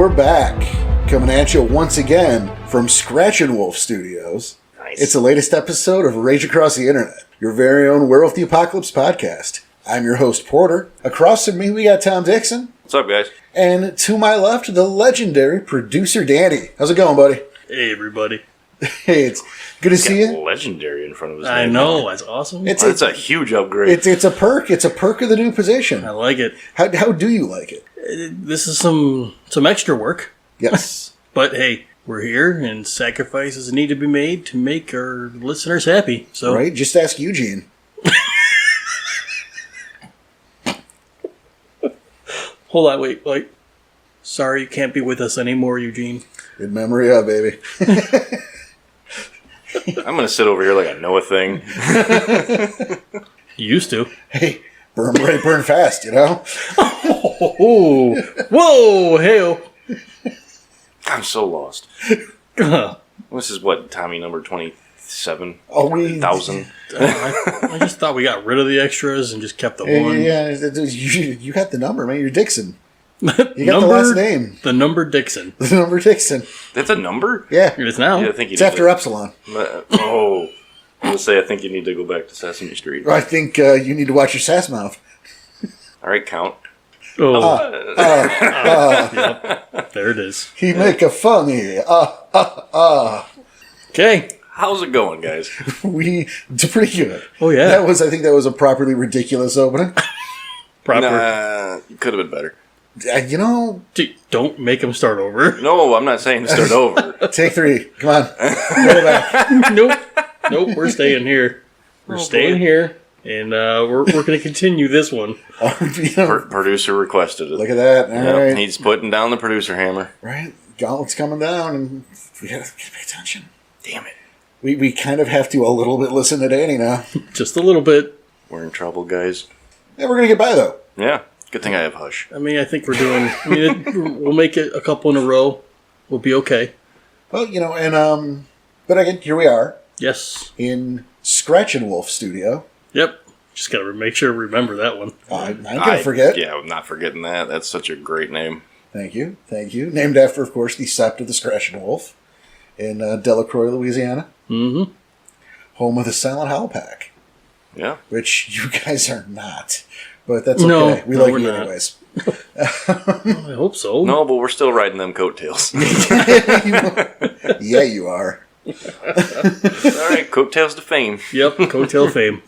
we're back, coming at you once again from Scratchin Wolf Studios. Nice. It's the latest episode of Rage Across the Internet, your very own Werewolf the Apocalypse podcast. I'm your host, Porter. Across from me, we got Tom Dixon. What's up, guys? And to my left, the legendary producer, Danny. How's it going, buddy? Hey, everybody. Hey, it's good to see you. Legendary in front of his I name. know, that's awesome. It's a huge upgrade. It's a perk. It's a perk of the new position. I like it. How do you like it? This is some extra work. Yes. But hey, we're here, and sacrifices need to be made to make our listeners happy. So, Right? Just ask Eugene. hold on, wait. Sorry, you can't be with us anymore, Eugene. In memory of, baby. I'm going to sit over here like I know a thing. You used to. Hey, burn bright, burn fast, you know? Oh, whoa, hey. I'm so lost. This is what, Tommy number 27? Oh, 1,000? I just thought we got rid of the extras and just kept the one. Yeah, you got the number, man. You're Dixon. You got the last name. The number Dixon. The number Dixon. That's a number? Yeah. It is now. Yeah, I think you It's need after Epsilon. Oh. I'm going to say I think you need to go back to Sesame Street. I think you need to watch your sass mouth. All right, count. Oh, yep. There it is. He make a funny. Okay. How's it going, guys? We did pretty good. Oh, yeah. I think that was a properly ridiculous opening. Proper. Nah, could have been better. You know, Don't make him start over. No, I'm not saying to start over. take 3. Come on. Roll it back. Nope, we're staying here. We're staying here, and we're going to continue this one. Producer requested it. Look at that. All Yep, right. He's putting down the producer hammer. Right. Gauntlet's coming down, and we gotta pay attention. Damn it. We kind of have to a little bit listen to Danny now. Just a little bit. We're in trouble, guys. Yeah, we're gonna get by, though. Yeah. Good thing I have Hush. I mean, I think we're doing... we'll make it a couple in a row. We'll be okay. Well, you know, and, but again, here we are. Yes. In Scratchin Wolf Studio. Yep. Just got to make sure to remember that one. I'm going to forget. Yeah, I'm not forgetting that. That's such a great name. Thank you. Named after, of course, the sept of the Scratchin Wolf in Delacroix, Louisiana. Mm-hmm. Home of the Silent Howl Pack. Yeah. Which you guys are not. But that's okay. No, we like we're you not. anyways. I hope so. No, but we're still riding them coattails. Yeah, you are. All right, coattails to fame. Yep, coattail fame.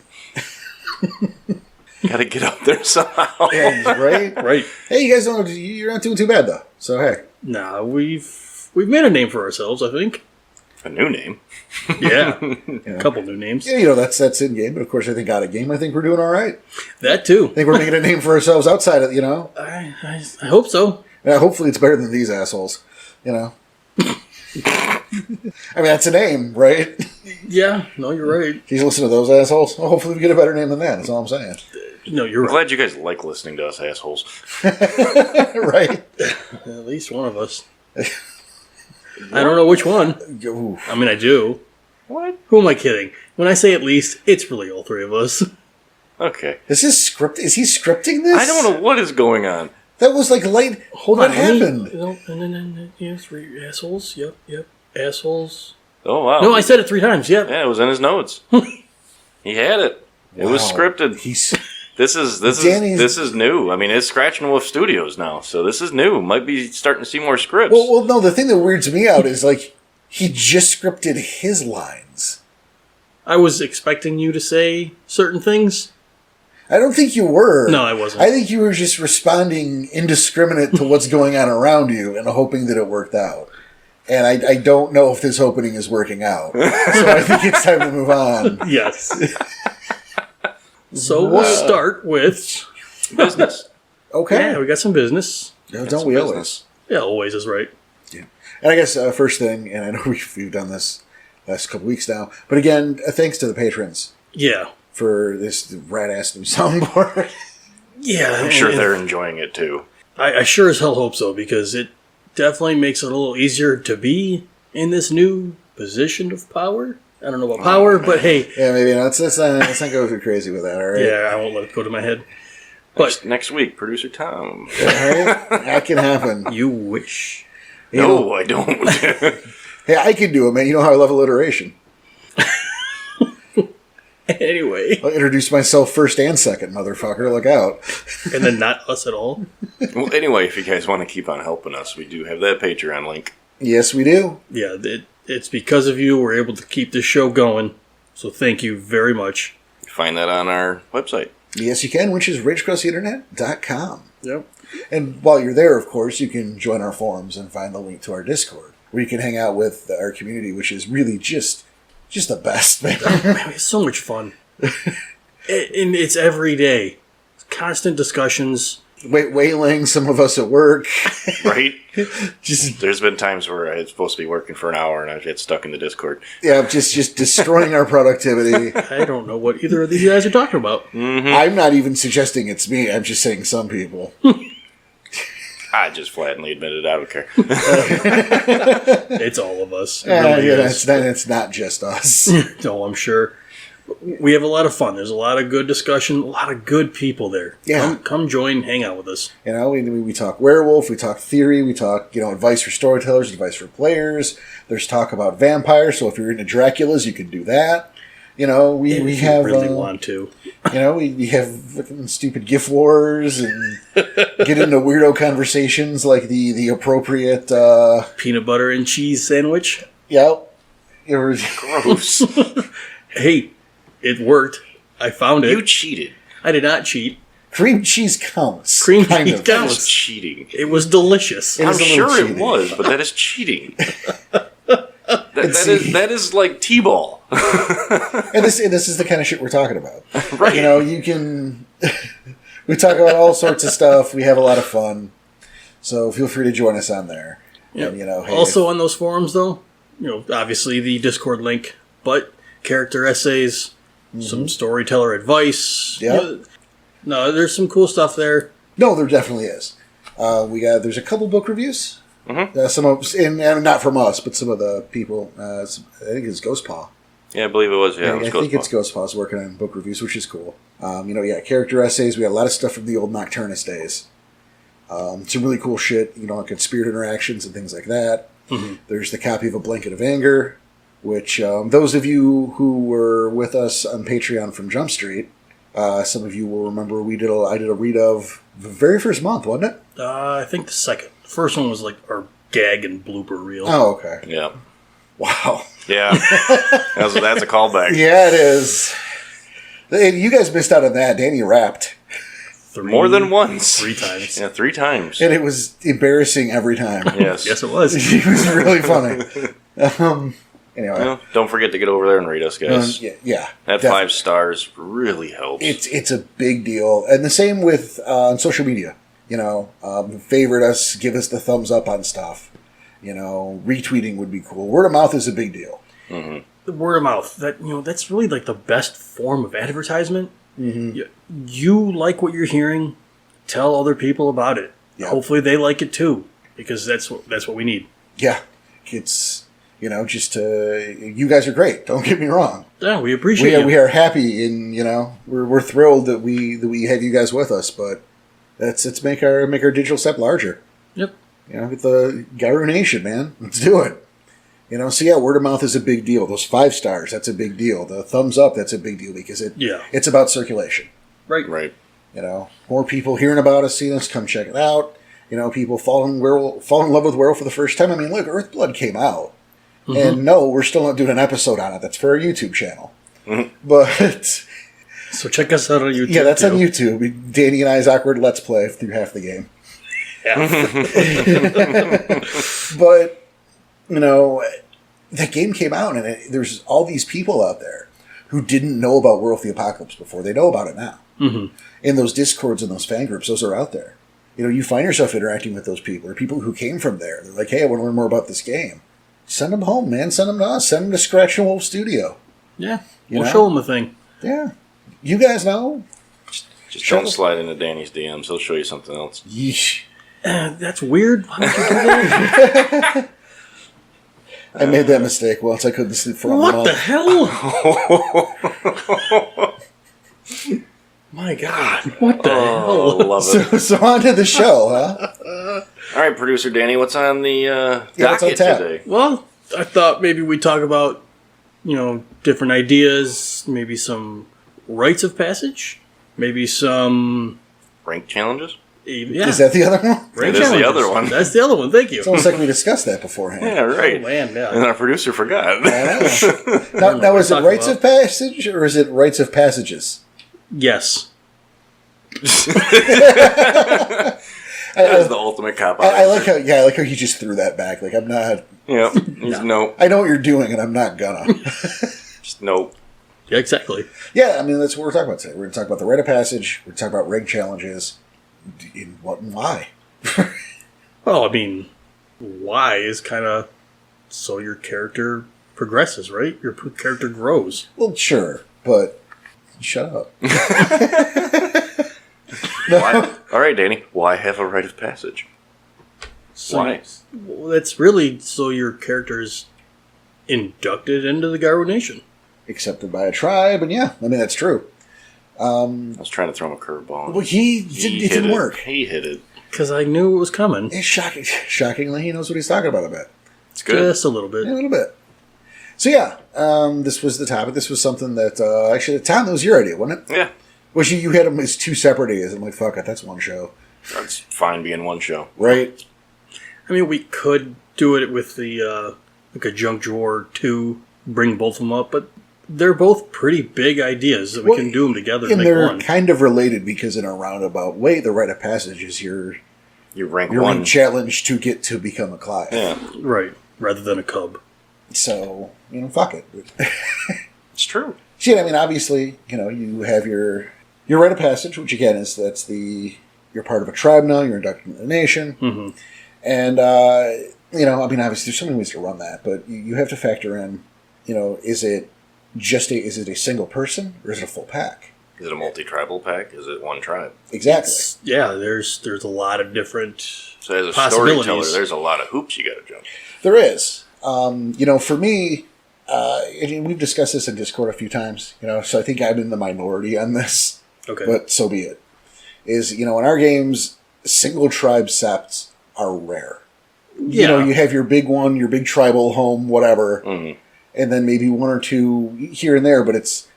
Got to get up there somehow. Yeah, right? Right. Hey, you guys don't. You're not doing too bad though. So hey, Nah, we've made a name for ourselves, I think. A new name. Yeah. A couple new names. yeah, you know that's in game. But of course, I think out of game, I think we're doing all right. That too. I think we're making a name for ourselves outside of I hope so. Yeah, hopefully, it's better than these assholes. You know. I mean, that's a name, right? Yeah, no, you're right. If you listen to those assholes, well, hopefully we get a better name than that. That's all I'm saying. No, you're I'm right. glad you guys like listening to us assholes. Right? At least one of us. I don't know which one. Ooh. I mean, I do. What? Who am I kidding? When I say at least, it's really all three of us. Okay. Is this script? Is he scripting this? I don't know what is going on. That was like late. Hold what on. happened? Yeah, three assholes. Yep. Assholes. Oh, wow. No, I said it 3 times. Yep. Yeah, it was in his notes. He had it. It was Wow. scripted. This is new. I mean, it's Scratchin Wolf Studios now, so this is new. Might be starting to see more scripts. Well, no. The thing that weirds me out is like he just scripted his lines. I was expecting you to say certain things. I don't think you were. No, I wasn't. I think you were just responding indiscriminate to what's going on around you and hoping that it worked out. And I don't know if this opening is working out. So I think it's time to move on. Yes. So we'll start with business. Okay. Yeah, we got some business. Don't we always? Yeah, always is right. Yeah. And I guess first thing, and I know we've done this last couple weeks now, but again, thanks to the patrons Yeah. for this rad-ass new soundboard. Yeah. I'm sure they're enjoying it too. I sure as hell hope so, because it definitely makes it a little easier to be in this new position of power. I don't know about power, but hey. Yeah, maybe not. Let's not go too crazy with that, all right? Yeah, I won't let it go to my head. But Next week, producer Tom. All right? That can happen. you wish. No, I don't. Hey, I can do it, man. You know how I love alliteration. Anyway. I'll introduce myself first and second, motherfucker. Look out. And then not us at all. Well, anyway, if you guys want to keep on helping us, we do have that Patreon link. Yes, we do. Yeah, it's because of you we're able to keep this show going. So thank you very much. Find that on our website. Yes, you can, which is ragecrosstheinternet.com. Yep. And while you're there, of course, you can join our forums and find the link to our Discord, where you can hang out with our community, which is really just the best, man. Man, it's so much fun. And it's every day. Constant discussions. Waylaying some of us at work. Right? There's been times where I was supposed to be working for an hour and I get stuck in the Discord. Yeah, just destroying our productivity. I don't know what either of these guys are talking about. Mm-hmm. I'm not even suggesting it's me. I'm just saying some people. I just flatly admitted I don't care. It's all of us. It's not just us. No, I'm sure. We have a lot of fun. There's a lot of good discussion, a lot of good people there. Yeah. Come join, hang out with us. You know, we talk werewolf, we talk theory, we talk, advice for storytellers, advice for players. There's talk about vampires, so if you're into Draculas, you can do that. We have really want to. We have fucking stupid GIF wars and get into weirdo conversations like the appropriate peanut butter and cheese sandwich. Yep. Gross. Hey, it worked. I found it. You cheated. I did not cheat. Cream cheese counts. Cream cheese That counts. was cheating. It was delicious. I'm is a little sure cheating. it was, but that is cheating. That is like T-ball. And this is the kind of shit we're talking about. Right. You can... we talk about all sorts of stuff. We have a lot of fun. So feel free to join us on there. Yep. And, hey, also on those forums, though, obviously the Discord link, but character essays, some storyteller advice. Yep. No, there's some cool stuff there. No, there definitely is. There's a couple book reviews. Mm-hmm. Some of, and not from us, but some of the people. I think it's Ghostpaw. Yeah, I believe it was. Yeah, I think it's Ghostpaw's working on book reviews, which is cool. Character essays. We got a lot of stuff from the old Nocturnus days. Some really cool shit, like spirit interactions and things like that. Mm-hmm. There's the copy of A Blanket of Anger, which those of you who were with us on Patreon from Jump Street, some of you will remember I did a read of the very first month, wasn't it? I think the second. The first one was like our gag and blooper reel. Oh, okay. Yeah. Wow. Yeah. That's a callback. Yeah, it is. And you guys missed out on that. Danny rapped. More than once. 3 times. Yeah, 3 times. And it was embarrassing every time. Yes. Yes, it was. It was really funny. Anyway. Well, don't forget to get over there and rate us, guys. Yeah. That definitely. 5 stars really helps. It's a big deal. And the same with on social media. Favorite us, give us the thumbs up on stuff. Retweeting would be cool. Word of mouth is a big deal. Mm-hmm. The word of mouth. That's really like the best form of advertisement. Mm-hmm. You like what you're hearing, tell other people about it. Yep. Hopefully they like it too, because that's what we need. Yeah. It's, you guys are great. Don't get me wrong. Yeah, we appreciate it. We are happy and, we're thrilled that we have you guys with us, but let's make our digital step larger. Yep. With the Gyro Nation, man. Let's do it. Word of mouth is a big deal. Those 5 stars, that's a big deal. The thumbs up, that's a big deal because it's about circulation. Right. More people hearing about us, seeing us, come check it out. People fall in love with Werewolf for the first time. I mean, look, Earthblood came out. Mm-hmm. And no, we're still not doing an episode on it. That's for our YouTube channel. Mm-hmm. But... So check us out on YouTube. Yeah, that's on YouTube. Danny and I's awkward Let's Play through half the game. Yeah. But, that game came out, and there's all these people out there who didn't know about Werewolf the Apocalypse before. They know about it now. Mm-hmm. In those Discords and those fan groups, those are out there. You find yourself interacting with those people, or people who came from there. They're like, hey, I want to learn more about this game. Send them home, man. Send them to us. Send them to Scratchin Wolf Studio. Yeah. We'll show them a thing. Yeah. You guys know. Just don't slide into Danny's DMs. He'll show you something else. Yeesh. That's weird. Why would you do that? I made that mistake once. I couldn't sleep for a month. What the hell? My God. What the hell? Love it. So on to the show, huh? All right, producer Danny, what's on the what's on docket tap? today? Well, I thought maybe we'd talk about, different ideas, maybe some rites of passage, maybe some... Rank challenges? Yeah. Is that the other one? It is the other one. That's the other one, thank you. It's almost like we discussed that beforehand. Yeah, right. Oh, man, yeah. And our producer forgot. Now, is it rites of passage or is it rites of passages? Yes. That is the ultimate cop out. I like how you just threw that back. Like, I'm not... Yeah, no. I know what you're doing, and I'm not gonna. Just nope. Yeah, exactly. Yeah, I mean, that's what we're talking about today. We're going to talk about the rite of passage. We're going to talk about rig challenges. In what and why? Well, I mean, why is kind of so your character progresses, right? Your character grows. Well, sure, but shut up. Why? All right, Danny. Why have a rite of passage? So Why? Well, that's really so your character is inducted into the Garou Nation. Accepted by a tribe, and yeah, I mean, that's true. I was trying to throw him a curveball. Well, it didn't work. He hit it. Because I knew it was coming. It's shocking. Shockingly, he knows what he's talking about a bit. It's good. Just a little bit. Yeah, a little bit. So yeah, this was the topic. This was something that, actually, Tom, that was your idea, wasn't it? Yeah. Well, you had them as two separate ideas. I'm like, fuck it, that's one show. That's fine being one show. Right? I mean, we could do it with the like a junk drawer 2, bring both of them up, but they're both pretty big ideas that we can do them together and to make they're one. kind of related because in a roundabout way, the rite of passage is your rank one challenge to get to become a Clive. Yeah, right. Rather than a cub. So fuck it. it's true. See, I mean, obviously, you have your rite of passage, which again you're part of a tribe now. You're inducted into the nation, and I mean, obviously, there's so many ways to run that, but you have to factor in, is it a single person or is it a full pack? Is it a multi-tribal pack? Is it one tribe? Exactly. There's a lot of different So as a storyteller, there's a lot of hoops you got to jump. There is. For me, and we've discussed this in Discord a few times, so I think I'm in the minority on this. Okay. But so be it. In our games, single tribe septs are rare. Yeah. You have your big one, your big tribal home, whatever, and then maybe one or two here and there, but it's...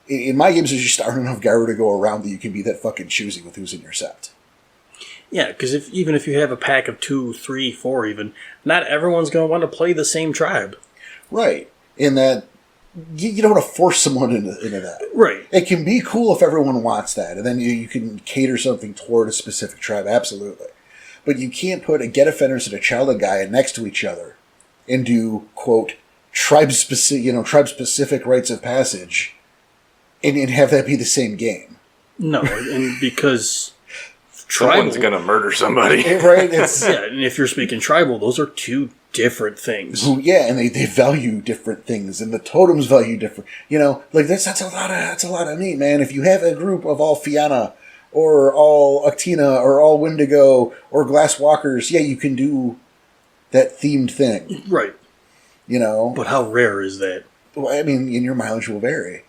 In my games, there's just aren't enough Garou to go around that you can be that fucking choosy with who's in your sept. Yeah, because even if you have a pack of 2, 3, 4 even, not everyone's going to want to play the same tribe. Right. In that, you don't want to force someone into that. Right. It can be cool if everyone wants that, and then you can cater something toward a specific tribe, absolutely. But you can't put a Get Offenders and a Childhood Guy next to each other and do, quote, tribe-specific rites of passage and have that be the same game. No, and because... Someone's going to murder somebody. Right? And if you're speaking tribal, those are two different things. Yeah, and they value different things, and the totems value different. That's a lot of meat, man. If you have a group of all Fianna, or all Actina, or all Wendigo, or Glasswalkers, yeah, you can do that themed thing. Right. But how rare is that? Well, I mean, your mileage will vary.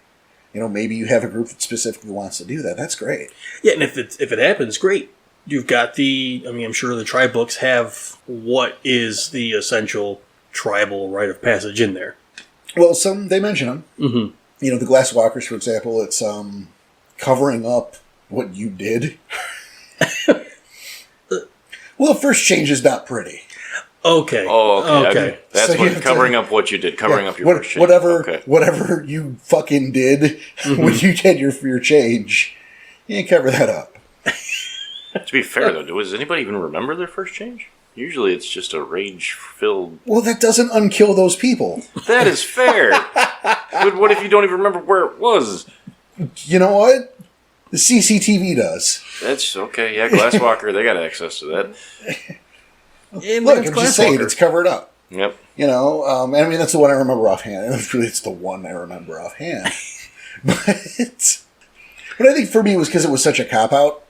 Maybe you have a group that specifically wants to do that. That's great. Yeah, and if it happens, great. You've got I'm sure the tribe books have what is the essential tribal rite of passage in there. Well, they mention them. Mm-hmm. The Glasswalkers, for example, it's covering up what you did. Well, the first change is not pretty. Okay. Oh, okay. That's So covering up what you did. Covering up your first change. Whatever you fucking did when you did your change, you cover that up. To be fair, though, does anybody even remember their first change? Usually it's just a rage-filled... Well, that doesn't unkill those people. That is fair. But what if you don't even remember where it was? You know what? The CCTV does. That's okay. Yeah, Glasswalker, they got access to that. Look, I'm just saying, it's covered up. Yep. I mean, that's the one I remember offhand. It's the one I remember offhand. But I think for me it was because it was such a cop-out.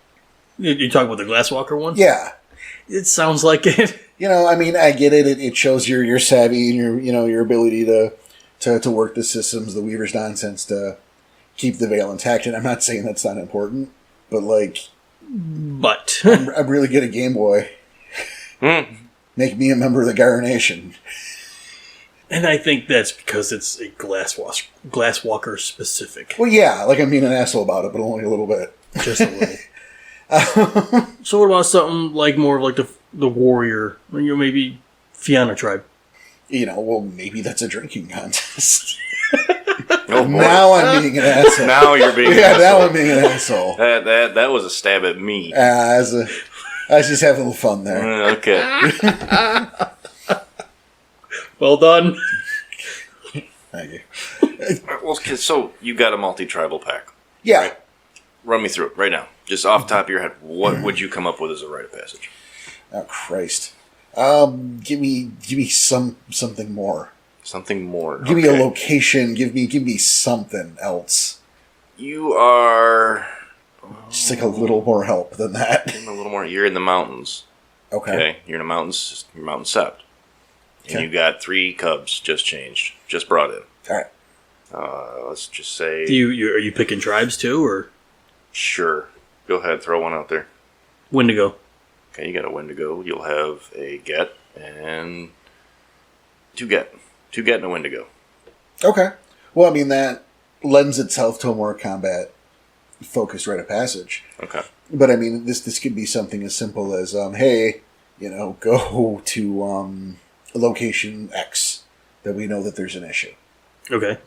You talking about the Glasswalker one? Yeah. It sounds like it. I mean, I get it. It shows your savvy and your ability to work the systems, the Weaver's nonsense to keep the veil intact. And I'm not saying that's not important, but But I'm really good at Game Boy. Make me a member of the Gyre Nation. And I think that's because it's a Glasswalker specific. Well, yeah, like I'm being an asshole about it, but only a little bit. Just a little. So what about something like more of like the warrior, maybe Fianna tribe? Well, maybe that's a drinking contest. Oh, now I'm being an asshole. Now you're being an asshole. Now I'm being an asshole. That was a stab at me. I was just having a little fun there. Okay. Well done. Thank you. Well, so you got a multi-tribal pack. Yeah. Right? Run me through it right now. Just off the top of your head, what would you come up with as a rite of passage? Oh, Christ. Give me something more. Something more. Give me a location. Give me something else. You are just like a little more help than that. A little more. You're in the mountains. Okay. You're in the mountains. You're Mountain Sept. Okay. And you got 3 cubs just brought in. All right. Let's just say. Are you picking tribes too, or? Sure. Go ahead, throw one out there. Wendigo. Okay, you got a Wendigo. You'll have a Get and 2 Get. 2 Get and a Wendigo. Okay. Well, I mean, that lends itself to a more combat-focused rite of passage. Okay. But, I mean, this could be something as simple as, hey, go to location X that we know that there's an issue. Okay.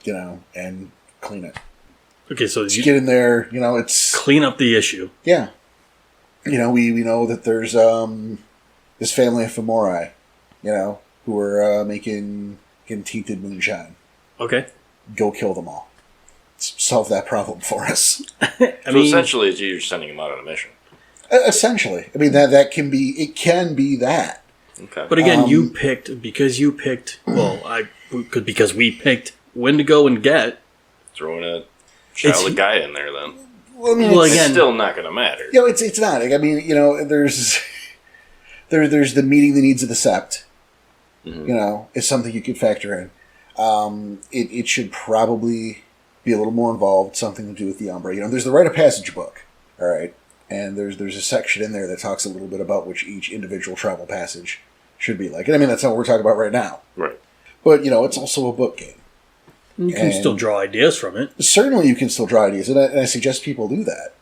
And clean it. Okay, so you get in there, it's... Clean up the issue. Yeah. We know that there's this family of Femori, who are making tinted moonshine. Okay. Go kill them all. Solve that problem for us. Essentially, you're sending them out on a mission. Essentially. I mean, that can be that. Okay. But again, because we picked Wendigo and Get. Throwing a child guy in there, then. Well, I mean, it's still not going to matter. It's not. I mean, there's the meeting the needs of the Sept. Mm-hmm. Is something you could factor in. It should probably be a little more involved, something to do with the Umbra. There's the Rite of Passage book, all right? And there's a section in there that talks a little bit about which each individual tribal passage should be like. And I mean, that's not what we're talking about right now. Right. But, it's also a book game. You can still draw ideas from it. Certainly you can still draw ideas, and I suggest people do that.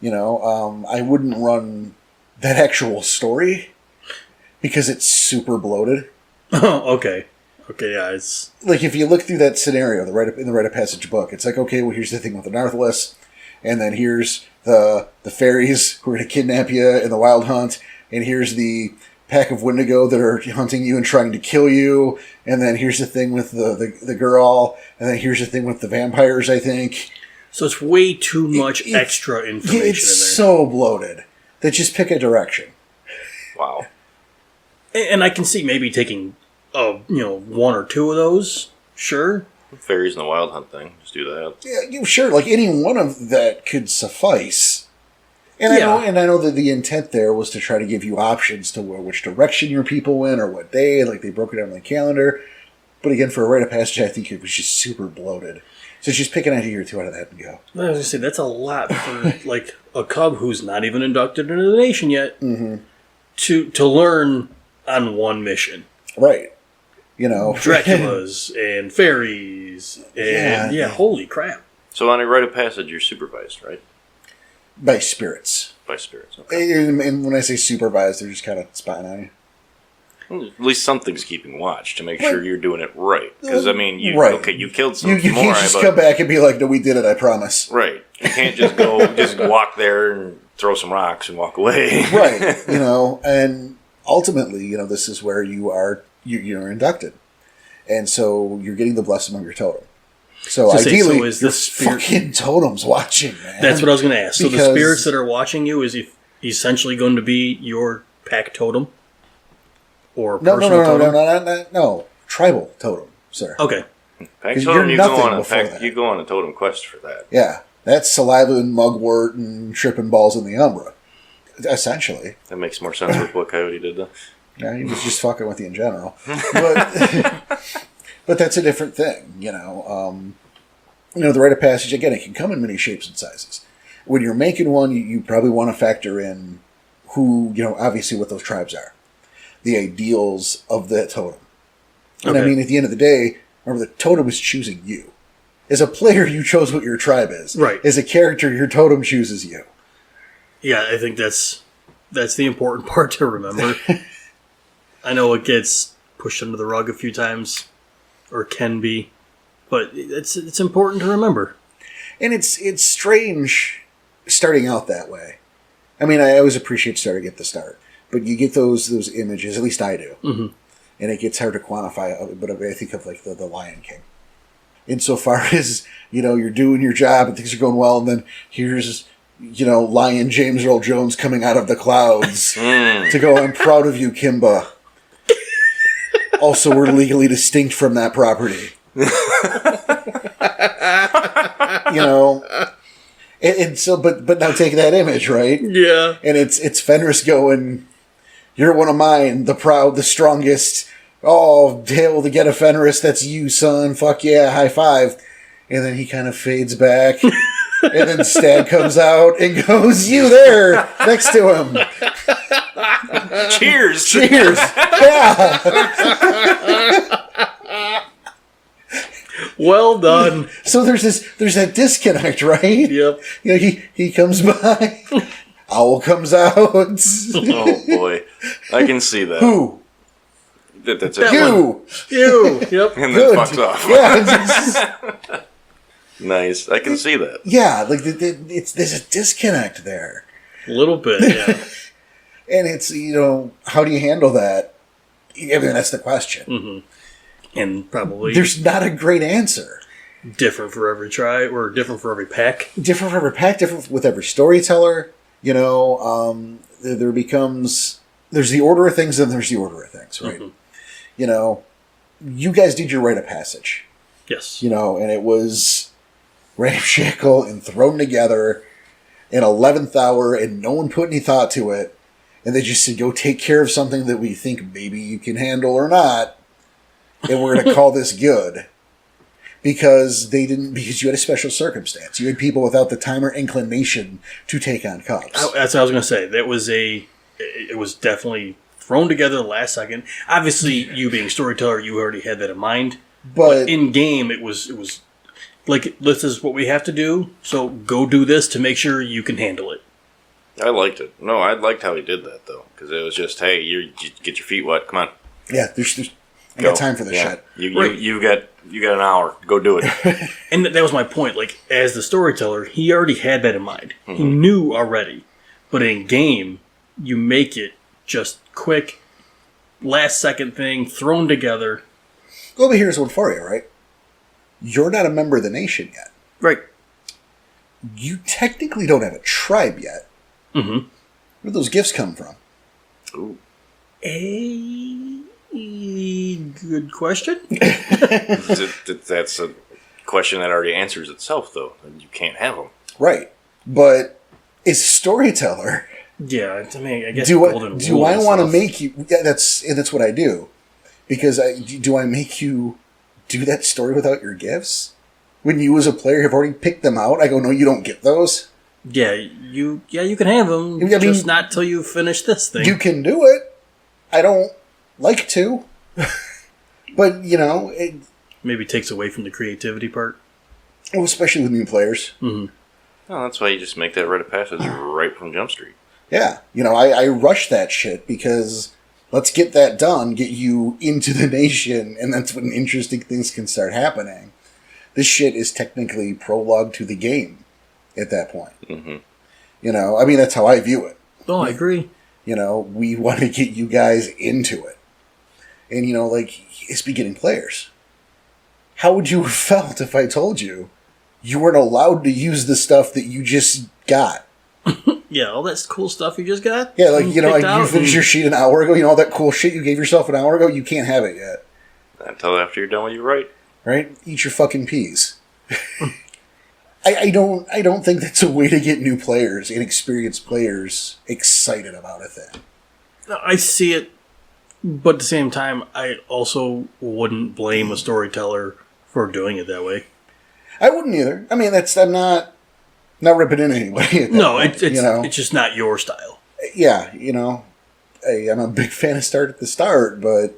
I wouldn't run that actual story because it's super bloated. Oh, okay. Okay, yeah, it's... Like, if you look through that scenario, in the Rite of Passage book, it's like, okay, well, here's the thing with the Narthless, and then here's the fairies who are going to kidnap you in the Wild Hunt, and here's the pack of Wendigo that are hunting you and trying to kill you, and then here's the thing with the girl, and then here's the thing with the vampires, I think. So it's way too much extra information in there. It's so bloated that just pick a direction. Wow. And I can see maybe taking, 1 or 2 of those, sure. Fairies in the Wild Hunt thing, just do that. Yeah, sure, like any one of that could suffice. And I know that the intent there was to try to give you options to which direction your people went or what day, like they broke it down on the calendar. But again, for a Rite of Passage, I think it was just super bloated. So just pick an idea or 2 out of that and go. I was going to say, that's a lot for like a cub who's not even inducted into the nation yet to learn on one mission. Right. Draculas and fairies and holy crap. So on a Rite of Passage, you're supervised, right? By spirits. Okay. And when I say supervised, they're just kind of spying on you. Well, at least something's keeping watch to make sure you're doing it right. Because, I mean, you killed some You can't just come back and be like, no, we did it, I promise. Right. You can't just go, just walk there and throw some rocks and walk away. Right. And ultimately, this is where you're inducted. And so you're getting the blessed among your totem. So ideally, is the fucking totem's watching, man. That's what I was going to ask. So the spirits that are watching you is essentially going to be your pack totem? Or personal totem? No. Tribal totem, sir. Okay. Pack totem, you go on a totem quest for that. Yeah. That's saliva and mugwort and tripping balls in the Umbra. Essentially. That makes more sense with what Coyote did, though. Yeah, he was just fucking with you in general. But that's a different thing, the Rite of Passage, again, it can come in many shapes and sizes. When you're making one, you probably want to factor in who, obviously what those tribes are. the ideals of that totem. And Okay. I mean, at the end of the day, remember, the totem is choosing you. As a player, you chose what your tribe is. Right. As a character, your totem chooses you. Yeah, I think that's the important part to remember. I know it gets pushed under the rug a few times, or can be, but it's important to remember. And it's strange starting out that way. I mean, I always appreciate starting at the start, but you get those images, at least I do, and it gets hard to quantify. But I think of like the Lion King. Insofar as, you're doing your job and things are going well, and then here's, Lion James Earl Jones coming out of the clouds to go, I'm proud of you, Kimba. Also, we're legally distinct from that property. And so, but now take that image, right? Yeah. And it's Fenris going, you're one of mine, the proud, the strongest. Oh, hail to get a Fenris, that's you, son. Fuck yeah, high five. And then he kind of fades back. And then Stag comes out and goes, you there, next to him. Cheers. Cheers. Yeah. Well done. So there's that disconnect, right? Yep. He comes by. Owl comes out. Oh boy, I can see that. Who? That's That it. one. You. Yep. And then Good. fucks off. Yeah. Nice. I can see that. Yeah, like there's a disconnect there. A little bit, yeah. And it's, how do you handle that? I mean, that's the question. Mm-hmm. And probably There's not a great answer. different for every tribe, or different for every pack. Different for every pack, different with every storyteller. There's the order of things, and there's the order of things, right? Mm-hmm. You guys did your rite of passage. Yes. And it was ramshackle and thrown together in 11th hour, and no one put any thought to it. And they just said, go take care of something that we think maybe you can handle or not, and we're going to call this good. Because you had a special circumstance. You had people without the time or inclination to take on cups. That's what I was going to say. It was definitely thrown together last second. Obviously, you being storyteller, you already had that in mind. But in game, it was like, this is what we have to do, so go do this to make sure you can handle it. I liked it. No, I liked how he did that though, because it was just, hey, you get your feet wet. Come on. Yeah, I got time for this shit. You got an hour. Go do it. And that was my point. Like, as the storyteller, he already had that in mind. Mm-hmm. He knew already. But in game, you make it just quick, last second thing, thrown together. Well, but here's one for you, right? You're not a member of the nation yet. Right. You technically don't have a tribe yet. Mm-hmm. Where do those gifts come from? Ooh. Good question. That's a question that already answers itself, though. You can't have them. Right. But as storyteller, yeah, I mean, I guess do I want to make you? Yeah, that's what I do. Because do I make you do that story without your gifts? When you as a player have already picked them out, I go, no, you don't get those. Yeah, you can have them, just not till you finish this thing. You can do it. I don't like to. But, it maybe takes away from the creativity part. Oh, especially with new players. Mm-hmm. Well, that's why you just make that rite of passage right from Jump Street. Yeah. I rush that shit because let's get that done, get you into the nation, and that's when interesting things can start happening. This shit is technically prologue to the game at that point. Mm-hmm. That's how I view it. Oh, I agree. We want to get you guys into it. And, as beginning players, how would you have felt if I told you weren't allowed to use the stuff that you just got? Yeah, all that cool stuff you just got? Yeah, you finished your sheet an hour ago, all that cool shit you gave yourself an hour ago, you can't have it yet. Until after you're done with your right. Right? Eat your fucking peas. I don't think that's a way to get new players, inexperienced players, excited about a thing. I see it, but at the same time, I also wouldn't blame a storyteller for doing it that way. I wouldn't either. I mean, I'm not ripping in anybody. No, it's just not your style. Yeah, I'm a big fan of Start at the Start, but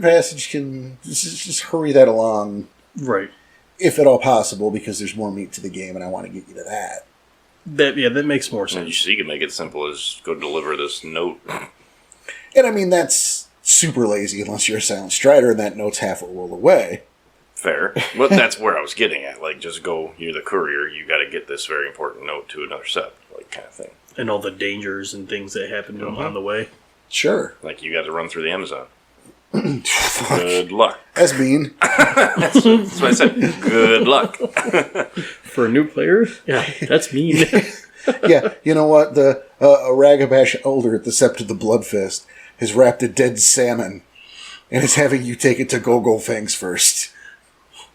passage can just hurry that along. Right. If at all possible, because there's more meat to the game and I want to get you to that. That makes more sense. You can make it simple as go deliver this note. And I mean, that's super lazy unless you're a Silent Strider and that note's half a world away. Fair. But that's where I was getting at. Like, just go, you're the courier, you got to get this very important note to another set, like, kind of thing. And all the dangers and things that happen on the way. Sure. Like, you got to run through the Amazon. Good luck. That's mean. That's what I said. Good luck. For a new player? Yeah, that's mean. Yeah, you know what? The Ragabash Elder at the Sept of the Bloodfist has wrapped a dead salmon and is having you take it to Go-Go Fangs first.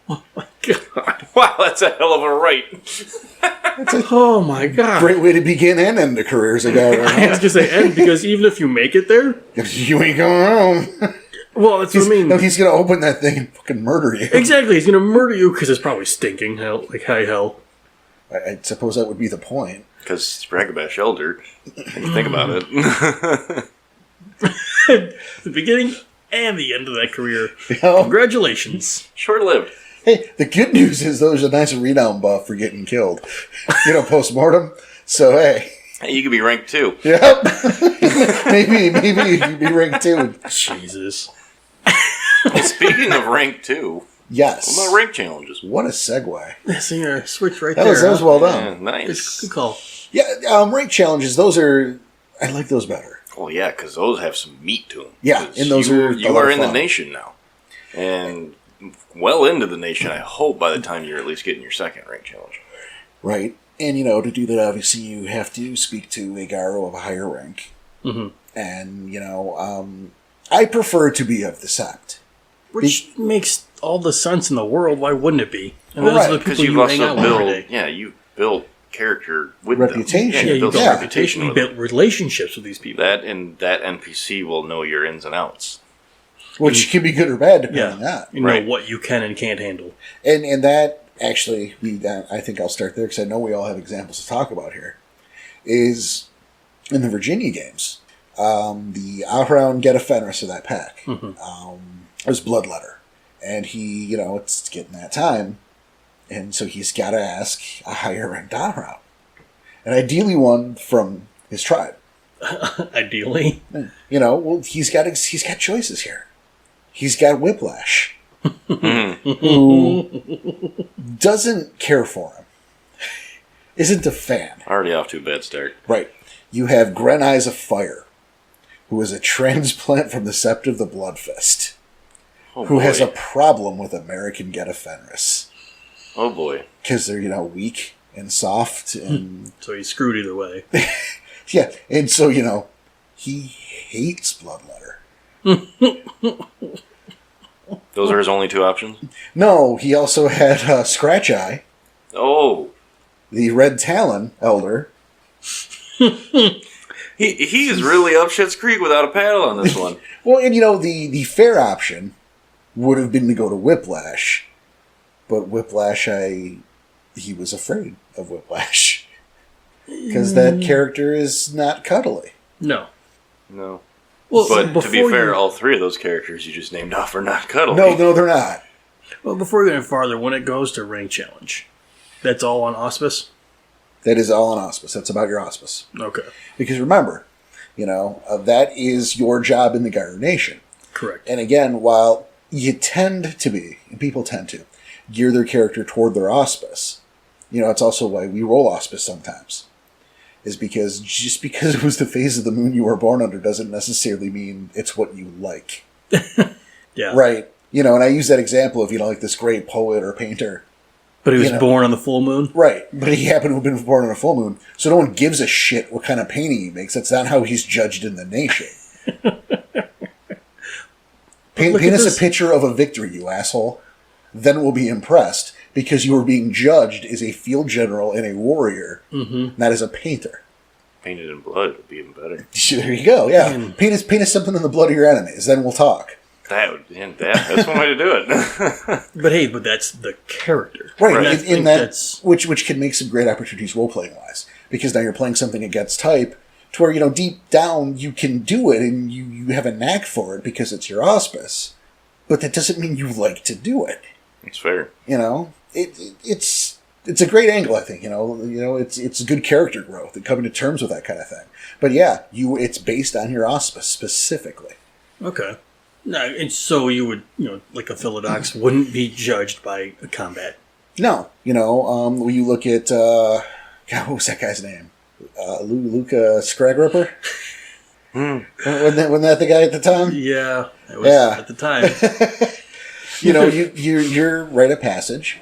Oh my god. Wow, that's a hell of a rite. Oh my god. Great way to begin and end a career as a guy right I was going to say end, because even if you make it there... You ain't going home. Well, that's what I mean. No, he's going to open that thing and fucking murder you. Exactly, he's going to murder you because it's probably stinking hell, like high hell. I suppose that would be the point. Because Ragabash Elder, when you think about it. The beginning and the end of that career. You know? Congratulations. Short-lived. Hey, the good news is there's a nice renown buff for getting killed. Post-mortem. So, hey. Hey, you could be ranked 2. Yep. maybe you could be ranked 2. Jesus. Well, speaking of rank 2, Yes. what about rank challenges? What a segue. So you're switch right That there. was well done. Yeah, nice. Good call. Yeah, rank challenges, those are... I like those better. Well, yeah, because those have some meat to them. Yeah, and those you are are in the fun. nation now. And well into the nation, I hope, by the time you're at least getting your second rank challenge. Right. And, to do that, obviously, you have to speak to a Garo of a higher rank. Mm-hmm. And, I prefer to be of the Sept. Which makes all the sense in the world. Why wouldn't it be? And Well, those right, are the Because people you've you hang also out with every day. built, you built character with Reputation. them. Yeah, you built Yeah. reputation. You with them. built relationships with these people. That NPC will know your ins and outs. Which can be good or bad, depending on Yeah, that. you know Right. what you can and can't handle. And that, actually, I think I'll start there, because I know we all have examples to talk about here, is in the Virginia games. The Outround Get a Fenris of that pack. Was Bloodletter. And he, it's getting that time. And so he's got to ask a higher ranked Outround. And ideally one from his tribe. Ideally. Well, he's got choices here. He's got Whiplash, who doesn't care for him. Isn't a fan. Already off to a bad start. Right. You have Gren Eyes of Fire, who is a transplant from the Sept of the Bloodfist, who has a problem with American Get a Fenris. Oh boy. Because they're, weak and soft and... So he's screwed either way. Yeah, and so, he hates Bloodletter. Those are his only 2 options? No, he also had Scratch Eye, Oh. the Red Talon Elder. He is really up Schitt's Creek without a paddle on this one. Well, and the fair option would have been to go to Whiplash. But Whiplash, he was afraid of Whiplash. Because that character is not cuddly. No. No. Well, But to be fair, all 3 of those characters you just named off are not cuddly. No, they're not. Well, before we go any farther, when it goes to rank challenge, that's all on auspice? That is all on auspice. That's about your auspice. Okay. Because remember, that is your job in the Gyro Nation. Correct. And again, while you tend to be, and people tend to, gear their character toward their auspice, it's also why we roll auspice sometimes. Is because just because it was the phase of the moon you were born under doesn't necessarily mean it's what you like. Yeah. Right. And I use that example of, like this great poet or painter. But he was born on the full moon? Right. But he happened to have been born on a full moon, so no one gives a shit what kind of painting he makes. That's not how he's judged in the nation. Paint us a picture of a victory, you asshole. Then we'll be impressed, because you are being judged as a field general and a warrior, not as a painter. Painted in blood would be even better. There you go, yeah. Paint us something in the blood of your enemies, then we'll talk. That's one way to do it. But that's the character. Right, in that, which can make some great opportunities role-playing wise. Because now you're playing something against type, to where, deep down you can do it and you have a knack for it because it's your auspice. But that doesn't mean you like to do it. It's fair. It's a great angle, I think. It's good character growth and coming to terms with that kind of thing. But yeah, it's based on your auspice specifically. Okay. No, and so you would, like a Philodox wouldn't be judged by a combat. No. When you look at, God, what was that guy's name? Luca Scragripper? Wasn't that the guy at the time? Yeah, it was at the time. Your rite of passage,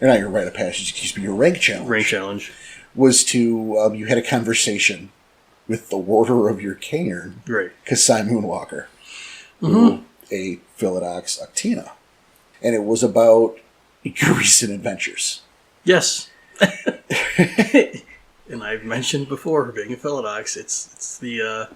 or not your rite of passage, excuse me, your rank challenge. Rank challenge was to, you had a conversation with the warder of your cairn, right? Kasai Moonwalker, a Philodox Octina. And it was about your recent adventures. Yes. And I've mentioned before, being a Philodox, it's the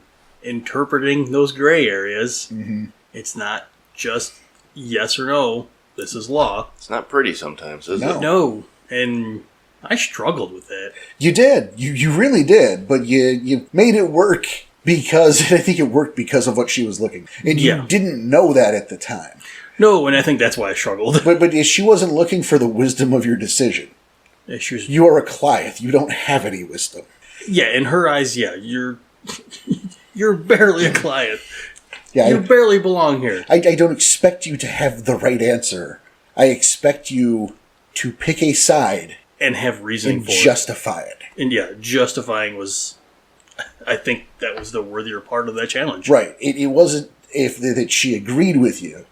interpreting those gray areas. Mm-hmm. It's not just yes or no. This is law. It's not pretty sometimes, is it? No. And I struggled with that. You did. You really did. But you made it work because, I think it worked because of what she was looking. And you didn't know that at the time. No, and I think that's why I struggled. But she wasn't looking for the wisdom of your decision. Yeah, you are a Client. You don't have any wisdom. Yeah, in her eyes, you're barely a Client. Yeah, you barely belong here. I don't expect you to have the right answer. I expect you to pick a side and have reasoning for it. Justify it. And justifying was, I think that was the worthier part of that challenge. Right. It wasn't that she agreed with you.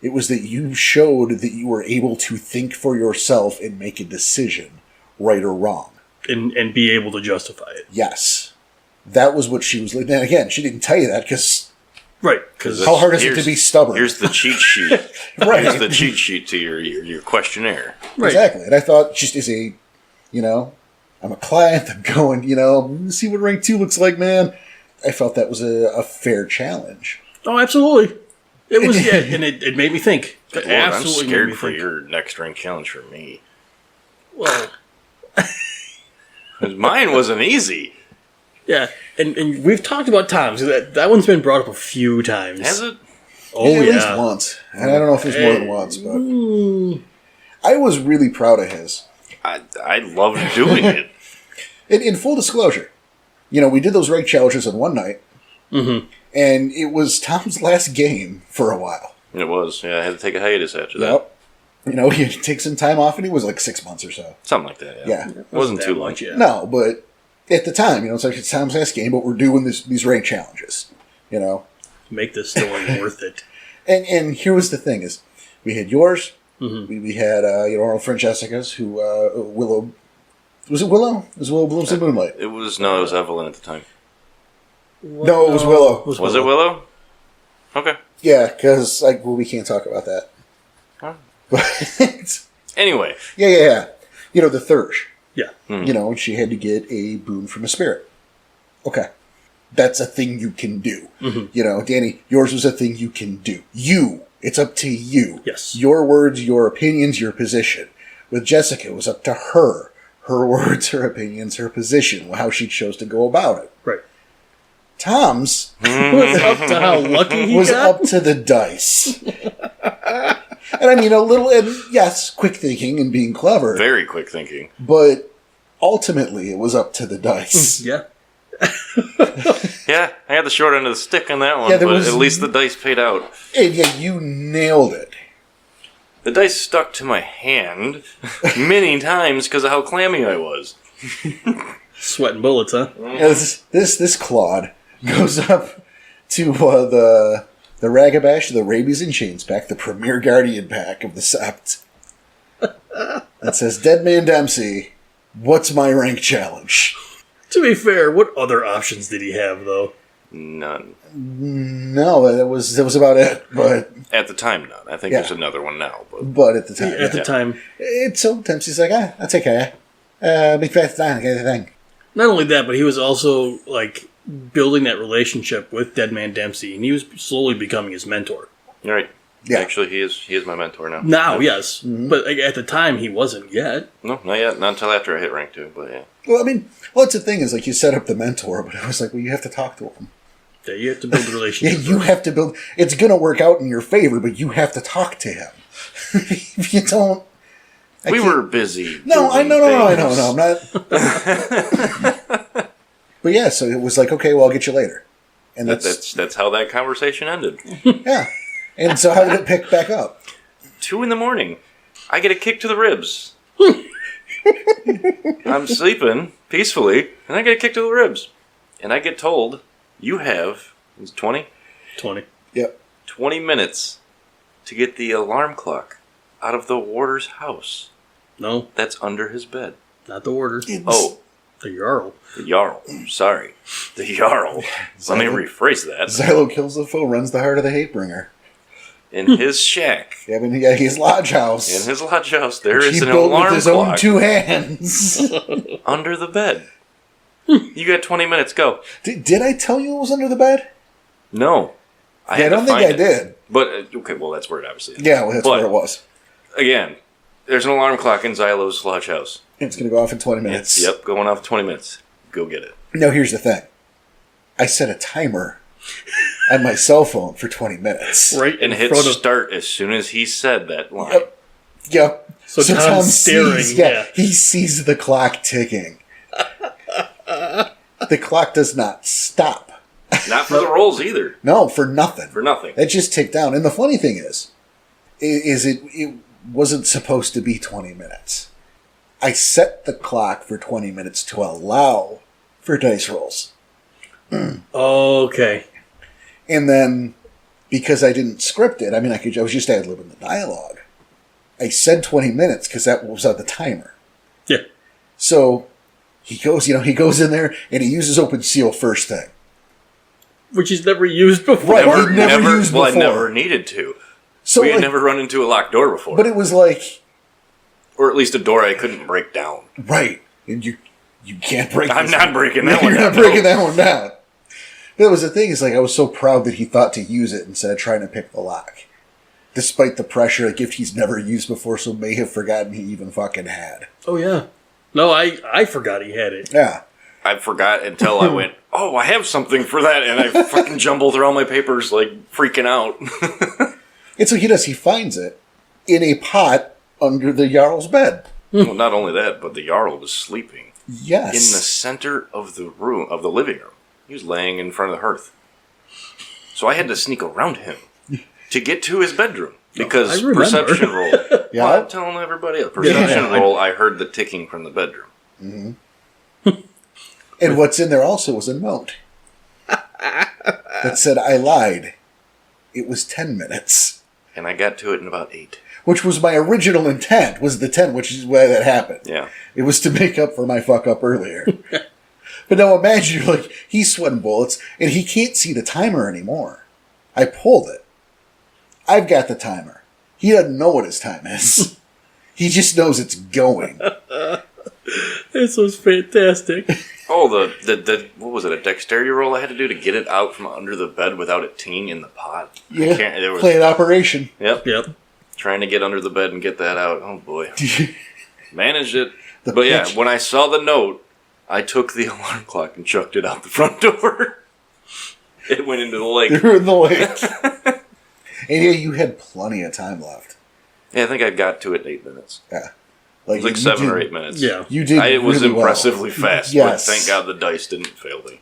It was that you showed that you were able to think for yourself and make a decision, right or wrong. And be able to justify it. Yes. That was what she was looking at. Again, she didn't tell you that because... Right. Because how hard is it to be stubborn? Here's the cheat sheet. Right. Here's the cheat sheet to your questionnaire. Right. Exactly. And I thought, just as a, I'm a Client, I'm going, see what rank 2 looks like, man. I felt that was a fair challenge. Oh, absolutely. It was, and it made me think. Lord, absolutely, I'm scared for your next rank challenge for me. Well, mine wasn't easy. Yeah, and we've talked about Tom's. That one's been brought up a few times. Has it? Oh, yeah. At least once. And I don't know if it's more than once, but... I was really proud of his. I loved doing it. In full disclosure, we did those rank challenges in one night. Mm-hmm. And it was Tom's last game for a while. It was. Yeah, I had to take a hiatus after that. Yep. He had to take some time off, and he was like 6 months or so. Something like that, yeah. It wasn't too long. Yeah. No, but at the time, it's like it's Tom's last game, but we're doing these rank challenges, Make this story worth it. And here was the thing is, we had yours, mm-hmm. we had our old friend Jessica's, who, Willow... Was it Willow? It was Willow Blooms in Moonlight. It was Evelyn at the time. No, it was Willow. Was it Willow? Okay. Yeah, because we can't talk about that. Huh. But anyway. Yeah. The Thurge. Yeah. Mm-hmm. She had to get a boon from a spirit. Okay. That's a thing you can do. Mm-hmm. Danny, yours was a thing you can do. It's up to you. Yes. Your words, your opinions, your position. With Jessica, it was up to her. Her words, her opinions, her position, how she chose to go about it. Right. Tom's was up to how lucky he was got? up to the dice. And I mean, a little, and yes, quick thinking and being clever. Very quick thinking. But ultimately, it was up to the dice. Yeah. Yeah, I had the short end of the stick on that one, but at least the dice paid out. And yeah, you nailed it. The dice stuck to my hand many times because of how clammy I was. Sweating bullets, huh? Yeah, this Claude goes up to the Ragabash, the Rabies and Chains pack, the premier Guardian pack of the Sept. That says, Dead Man Dempsey, what's my rank challenge? To be fair, what other options did he have, though? None. No, that was about it. But at the time, none. I think there's another one now. But at the time, at the time, it's so Dempsey's like, that's okay. Big fat thing. Not only that, but he was also building that relationship with Dead Man Dempsey, and he was slowly becoming his mentor. Right. Yeah. Actually, he is my mentor now. Now, yes. Mm-hmm. But at the time, he wasn't yet. No, not yet. Not until after I hit rank 2, but yeah. Well, I mean, that's the thing is, like, you set up the mentor, but it was like, well, you have to talk to him. Yeah, you have to build a relationship. Yeah, you have to build... It's going to work out in your favor, but you have to talk to him. If you don't... We were busy. No, I know, I'm not... But yeah, so it was like, okay, well, I'll get you later. And that's how that conversation ended. Yeah. And so how did it pick back up? 2 a.m. I get a kick to the ribs. I'm sleeping peacefully, and I get a kick to the ribs. And I get told, you have, 20? 20. Yep. 20 minutes to get the alarm clock out of the warder's house. No. That's under his bed. Not the warder. The Jarl. The Jarl. Sorry. The Jarl. Let me rephrase that. Xylo kills the foe, runs the heart of the Hatebringer. In his shack. Yeah, I mean, his lodge house. In his lodge house, there is an alarm clock. He built with his own 2 hands. Under the bed. You got 20 minutes, go. Did I tell you it was under the bed? No. I don't think I did. But, okay, well, that's where it obviously is. Yeah, well, that's where it was. Again, there's an alarm clock in Xylo's lodge house. It's going to go off in 20 minutes. Yep, going off in 20 minutes. Go get it. No, here's the thing. I set a timer on my cell phone for 20 minutes. Right. And hit start as soon as he said that line. Yep. So Tom's staring. He sees the clock ticking. The clock does not stop. Not for the rolls either. No, for nothing. For nothing. It just ticked down. And the funny thing is it wasn't supposed to be 20 minutes. I set the clock for 20 minutes to allow for dice rolls. Okay. And then, because I didn't script it, I mean, I was just ad-libbing the dialogue. I said 20 minutes because that was on the timer. Yeah. So, he goes in there and he uses open seal first thing. Which he's never used before. Right, he'd never used before. Well, I never needed to. So, we had never run into a locked door before. But it was like... Or at least a door I couldn't break down. Right. And you can't break I'm not breaking that one down. You're not breaking that one down. That was the thing, is like, I was so proud that he thought to use it instead of trying to pick the lock. Despite the pressure, a gift he's never used before, so may have forgotten he even fucking had. Oh, yeah. No, I forgot he had it. Yeah. I forgot until I went, oh, I have something for that, and I fucking jumbled through all my papers, like, freaking out. And so he does, he finds it in a pot under the Jarl's bed. Well, not only that, but the Jarl was sleeping. Yes. In the center of the room, of the living room. He was laying in front of the hearth. So I had to sneak around him to get to his bedroom. Because perception roll. Yeah. Well, I'm telling everybody else. Perception roll, I heard the ticking from the bedroom. Mm-hmm. And what's in there also was a note that said, I lied. It was 10 minutes. And I got to it in about 8. Which was my original intent, was the 10, which is why that happened. Yeah. It was to make up for my fuck up earlier. But now imagine, you're like, he's sweating bullets, and he can't see the timer anymore. I pulled it. I've got the timer. He doesn't know what his time is. He just knows it's going. This was fantastic. Oh, the what was it, a dexterity roll I had to do to get it out from under the bed without it teeing in the pot? Yeah, planned operation. Yep. Trying to get under the bed and get that out. Oh, boy. Managed it. But yeah, when I saw the note, I took the alarm clock and chucked it out the front door. It went into the lake. Threw in the lake. And yeah, you had plenty of time left. Yeah, I think I got to it in 8 minutes. Yeah. It was like 7 or 8 minutes. Yeah. You did It was really impressively fast, yes. but thank God the dice didn't fail me.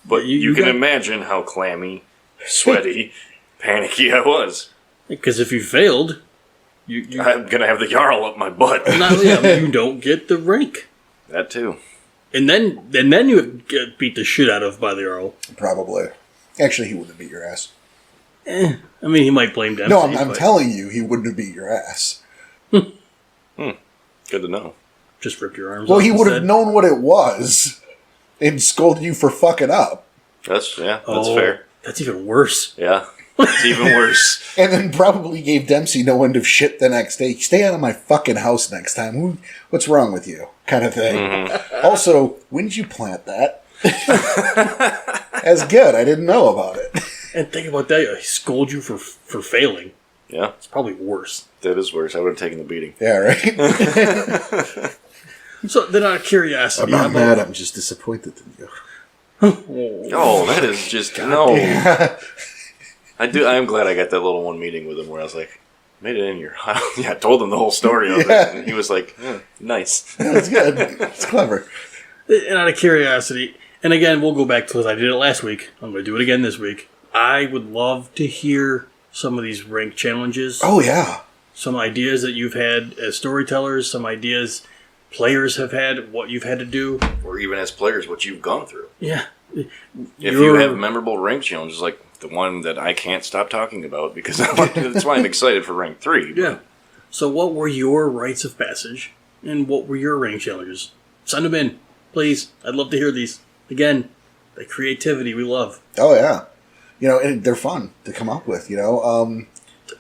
But you can imagine how clammy, sweaty, panicky I was. Because if you failed, I'm going to have the Jarl up my butt. You don't get the rank. That too. And then you get beat the shit out of by the Jarl. Probably. Actually, he wouldn't have beat your ass. I mean, he might blame Dempsey. No, I'm telling you, he wouldn't have beat your ass. Good to know. Just ripped your arms off. Well, he would have known what it was and scolded you for fucking up. That's fair. That's even worse. Yeah. It's even worse. And then probably gave Dempsey no end of shit the next day. Stay out of my fucking house next time. What's wrong with you? Kind of thing. Mm-hmm. Also, when did you plant that? That's good. I didn't know about it. And think about that. He scolded you for failing. Yeah. It's probably worse. That is worse. I would have taken the beating. Yeah, right? So then out of curiosity... I'm not mad, I'm just disappointed in you. Oh, that is just... No. Yeah. I'm glad I got that little one meeting with him where I was like, made it in your house. Yeah, I told him the whole story of it. And he was like, nice. That's good. It's clever. And out of curiosity, and again, we'll go back to as I did it last week. I'm going to do it again this week. I would love to hear some of these rank challenges. Oh, yeah. Some ideas that you've had as storytellers, some ideas players have had, what you've had to do. Or even as players, what you've gone through. Yeah. If you have memorable rank challenges, like the one that I can't stop talking about, because that's why I'm excited for rank 3. Yeah. So what were your rites of passage, and what were your rank challenges? Send them in, please. I'd love to hear these. Again, the creativity we love. Oh, yeah. You know, and they're fun to come up with, you know.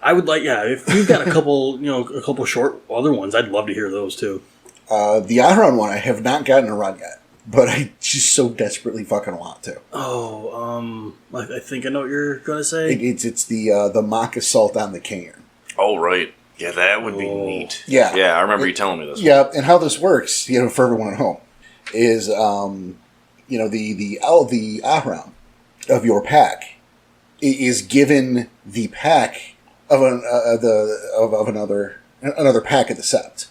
I would like, if you've got a couple short other ones, I'd love to hear those too. The Aharon one, I have not gotten a run yet, but I just so desperately fucking want to. Oh, I think I know what you're going to say. It's the mock assault on the cairn. Oh, right. Yeah, that would be neat. Yeah. Yeah, I remember you telling me this. Yeah, and how this works, you know, for everyone at home, is, you know, the Aharon of your pack is given the pack of another pack of the Sept.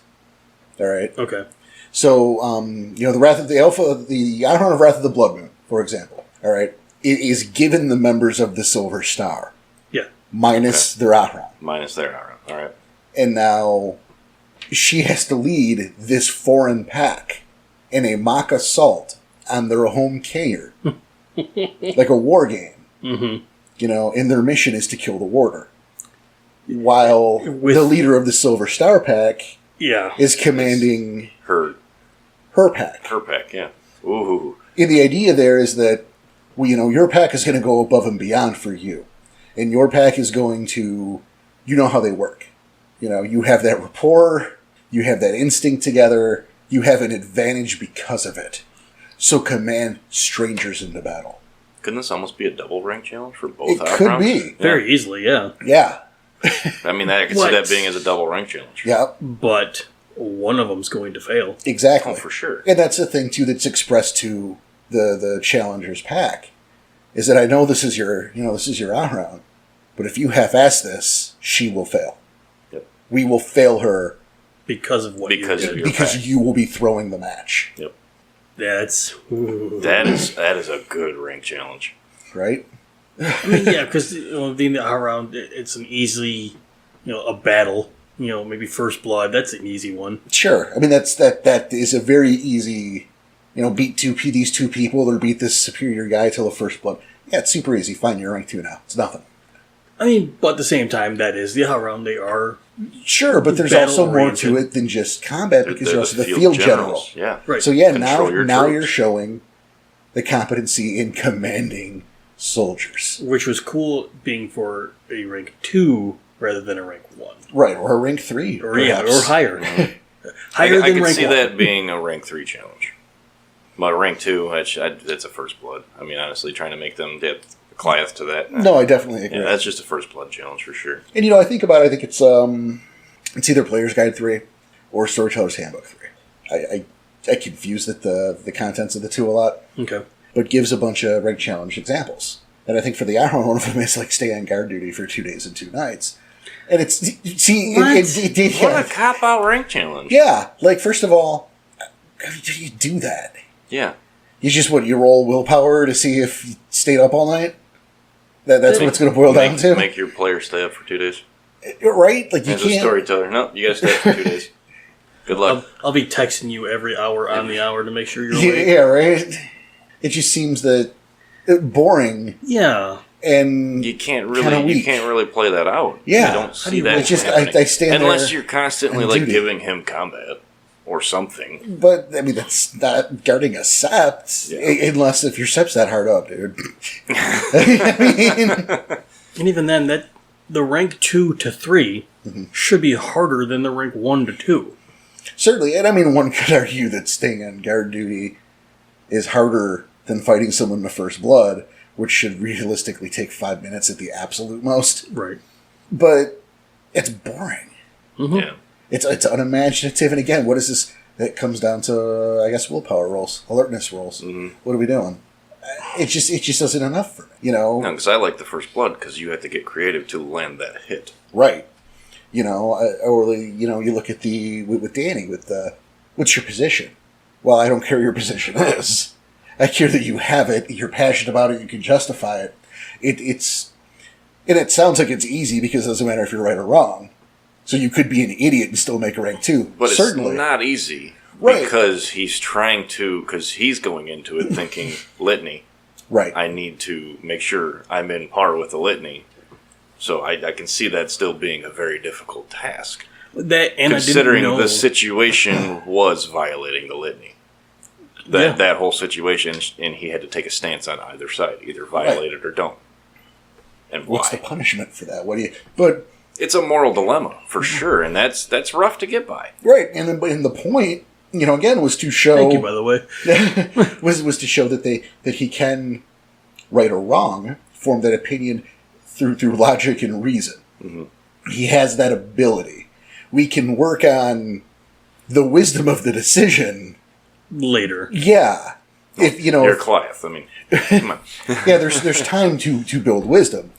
All right. Okay. So, you know, the Aharon of Wrath of the Blood Moon, for example. All right, it is given the members of the Silver Star. Yeah. Minus their Aharon. Minus their Aharon. All right. And now she has to lead this foreign pack in a mock assault on their home cairn, like a war game. Mm-hmm. You know, and their mission is to kill the warder. While the leader of the Silver Star pack is commanding her pack. Her pack, yeah. Ooh. And the idea there is that, well, you know, your pack is going to go above and beyond for you. And your pack is going to, you know how they work. You know, you have that rapport, you have that instinct together, you have an advantage because of it. So command strangers into battle. Couldn't this almost be a double rank challenge for both? It could be. Very easily, yeah. Yeah. I mean, I could see that being as a double rank challenge. Yeah. But one of them's going to fail. Exactly. Oh, for sure. And that's the thing, too, that's expressed to the challenger's pack, is that I know this is your Aharon, but if you half-ass this, she will fail. Yep. We will fail her because of what you did. Because you will be throwing the match. Yep. That is a good rank challenge. Right? I mean, yeah, because the Aharon, it's an easy, a battle. Maybe first blood. That's an easy one. Sure. I mean, that is a very easy, beat these two people or beat this superior guy till the first blood. Yeah, it's super easy. Fine, you're rank 2 now. It's nothing. I mean, but at the same time, that is the Aharon. They are sure, but there's also more to it than just combat because you're also the field general. Yeah, right. So yeah, now you're showing the competency in commanding soldiers, which was cool, being for a rank 2 rather than a rank 1. Right, or a rank 3, or higher. Higher than rank 1. I can see that being a rank 3 challenge. But rank 2, that's a first blood. I mean, honestly, trying to make them get Goliath to that. No, I definitely agree. Yeah, that's just a first blood challenge for sure. And I think about it. I think it's either Player's Guide 3 or Storyteller's Handbook 3. I confuse the contents of the two a lot. Okay. But gives a bunch of rank challenge examples. And I think for the Aharon, one of them is like stay on guard duty for 2 days and 2 nights. And it's what a cop out rank challenge. Yeah, like first of all, how do you do that? Yeah. You just you roll willpower to see if you stayed up all night. That's what it's going to boil down to. Make your player stay up for 2 days. Right? Like you As can't. a storyteller, no, you got to stay up for 2 days. Good luck. I'll be texting you every hour on the hour to make sure you're awake. Yeah, right. It just seems that boring. Yeah. And you can't really play that out. Yeah. I don't see that. It's just I stand unless you're constantly giving him combat or something. But I mean that's not guarding a sept, unless if your sept's that hard up, dude. And even then, the rank 2 to 3 should be harder than the rank 1 to 2. Certainly, and I mean one could argue that staying on guard duty is harder than fighting someone in the first blood, which should realistically take 5 minutes at the absolute most. Right. But it's boring. Mm-hmm. Yeah. It's unimaginative, and again, what is this? That comes down to, I guess, willpower rolls, alertness rolls. Mm-hmm. What are we doing? It just isn't enough for me, you know. No, because I like the first blood because you had to get creative to land that hit. Right. You know, or you know, you look at with Danny with what's your position? Well, I don't care what your position is. I care that you have it. You're passionate about it. You can justify it. It's and it sounds like it's easy because it doesn't matter if you're right or wrong. So you could be an idiot and still make a rank 2. But certainly it's not easy. Right. Because he's because he's going into it thinking litany. Right. I need to make sure I'm in par with the litany. So I can see that still being a very difficult task. Considering the situation was violating the litany. That whole situation, and he had to take a stance on either side, either violate it or don't. And what's why? the punishment for that? But it's a moral dilemma for sure, and that's rough to get by. Right, and the point, you know, again, was to show. Thank you, by the way. was to show that he can, right or wrong, form that opinion through logic and reason. Mm-hmm. He has that ability. We can work on the wisdom of the decision later. Yeah, if you know, you're Clive. I mean, come on. Yeah, there's time to build wisdom.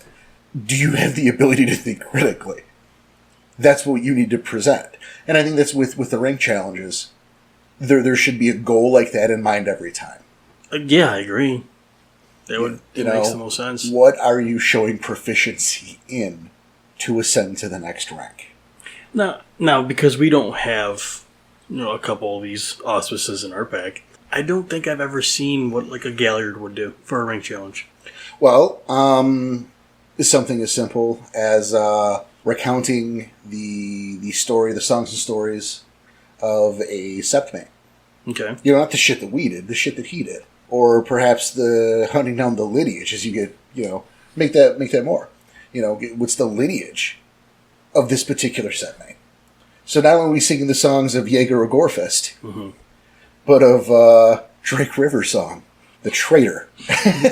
Do you have the ability to think critically? That's what you need to present. And I think that's with the rank challenges. There should be a goal like that in mind every time. Yeah, I agree. That makes the most sense. What are you showing proficiency in to ascend to the next rank? Now, because we don't have a couple of these auspices in our pack, I don't think I've ever seen what like a Galliard would do for a rank challenge. Well, something as simple as recounting the story, the songs and stories of a septmate. Okay. You know, not the shit that we did, the shit that he did. Or perhaps the hunting down the lineage as you get, make that more. What's the lineage of this particular septmate? So not only are we singing the songs of Jaeger or Gorefest, mm-hmm. but of Drake River's song, The Traitor.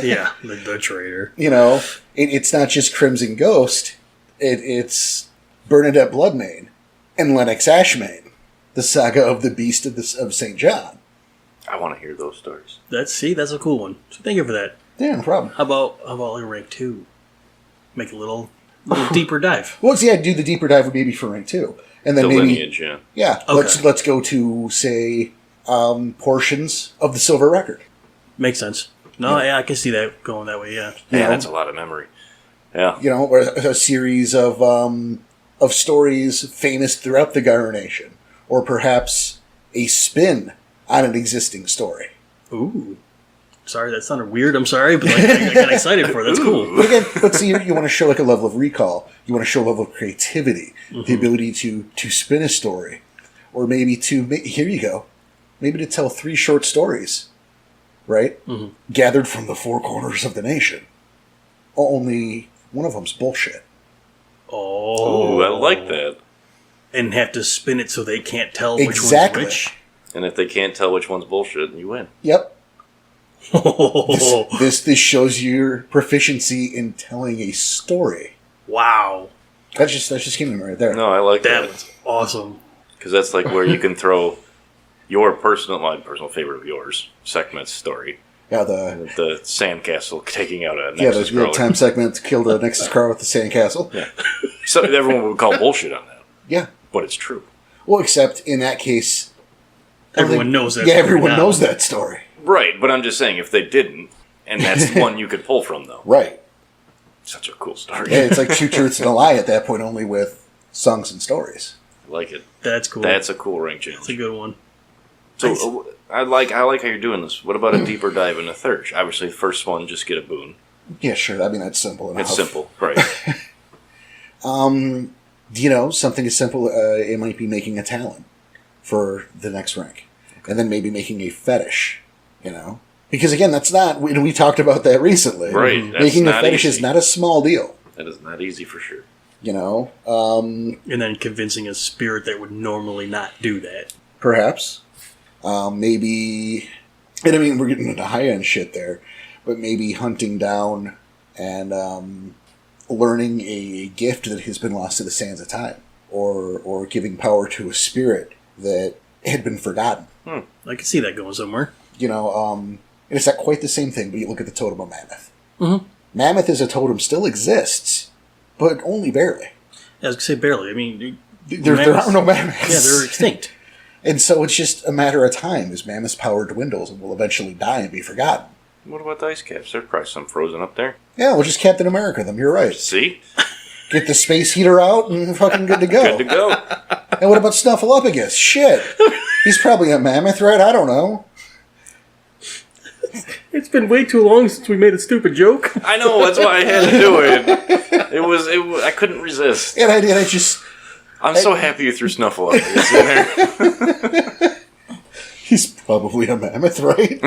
Yeah, the Traitor. It's not just Crimson Ghost, it's Bernadette Bloodmane and Lennox Ashmane, the saga of the Beast of St. John. I want to hear those stories. That's a cool one. So thank you for that. Yeah, no problem. How about like rank 2? Make a little deeper dive. Well, see, I'd do the deeper dive maybe for rank 2. And then the maybe, lineage, yeah. Yeah, okay. let's go to, say, portions of the Silver Record. Makes sense. No, yeah, I can see that going that way, yeah. Yeah, that's a lot of memory. Yeah. Or a series of stories famous throughout the Gyro Nation. Or perhaps a spin on an existing story. Ooh. Sorry, that sounded weird. I'm sorry, but I got excited for it. That's cool. But again, see, you want to show like a level of recall. You want to show a level of creativity, mm-hmm. the ability to spin a story, or maybe here you go, maybe to tell 3 short stories, right? Mm-hmm. Gathered from the 4 corners of the nation. Only one of them's bullshit. Oh, I like that. And have to spin it so they can't tell exactly. which one's which. And if they can't tell which one's bullshit, you win. Yep. This shows your proficiency in telling a story. Wow. That's just Kingdom right there. No, I like that. That's awesome. Because that's like where you can throw your personal favorite of yours, Sekhmet's story. Yeah, the sandcastle taking out a Nexus the time Sekhmet killed a Nexus Crawler with the sandcastle. Yeah. So everyone would call bullshit on that. Yeah. But it's true. Well, except in that case... Everyone knows that story. Yeah, everyone knows that story. Right, but I'm just saying, if they didn't, and that's the one you could pull from, though. Right. Such a cool story. Yeah, it's like 2 truths and a lie at that point, only with songs and stories. I like it. That's cool. That's a cool rank challenge. That's a good one. So, I like how you're doing this. What about a deeper dive into Thurge? Obviously, the first one, just get a boon. Yeah, sure. I mean, that's simple enough. It's simple, right. Something as simple, it might be making a talent for the next rank. Okay. And then maybe making a fetish, Because again, that's not, we talked about that recently. Right. Making a fetish is not a small deal. That is not easy for sure. And then convincing a spirit that would normally not do that. Perhaps. Maybe, and I mean, we're getting into high-end shit there, but maybe hunting down and learning a gift that has been lost to the sands of time, or giving power to a spirit that had been forgotten. I can see that going somewhere. And it's not quite the same thing, but you look at the totem of Mammoth. Mm-hmm. Mammoth as a totem still exists, but only barely. Yeah, I was going to say barely. I mean, there are no mammoths. Yeah, they're extinct. And so it's just a matter of time as Mammoth's power dwindles and will eventually die and be forgotten. What about the ice caps? There's probably some frozen up there. Yeah, we'll just Captain America them. You're right. See? Get the space heater out and fucking good to go. Good to go. And what about Snuffleupagus? Shit. He's probably a mammoth, right? I don't know. It's been way too long since we made a stupid joke. I know, that's why I had to do it. It was I couldn't resist. And I just... I'm so happy you threw Snuffleupagus in there. He's probably a mammoth, right?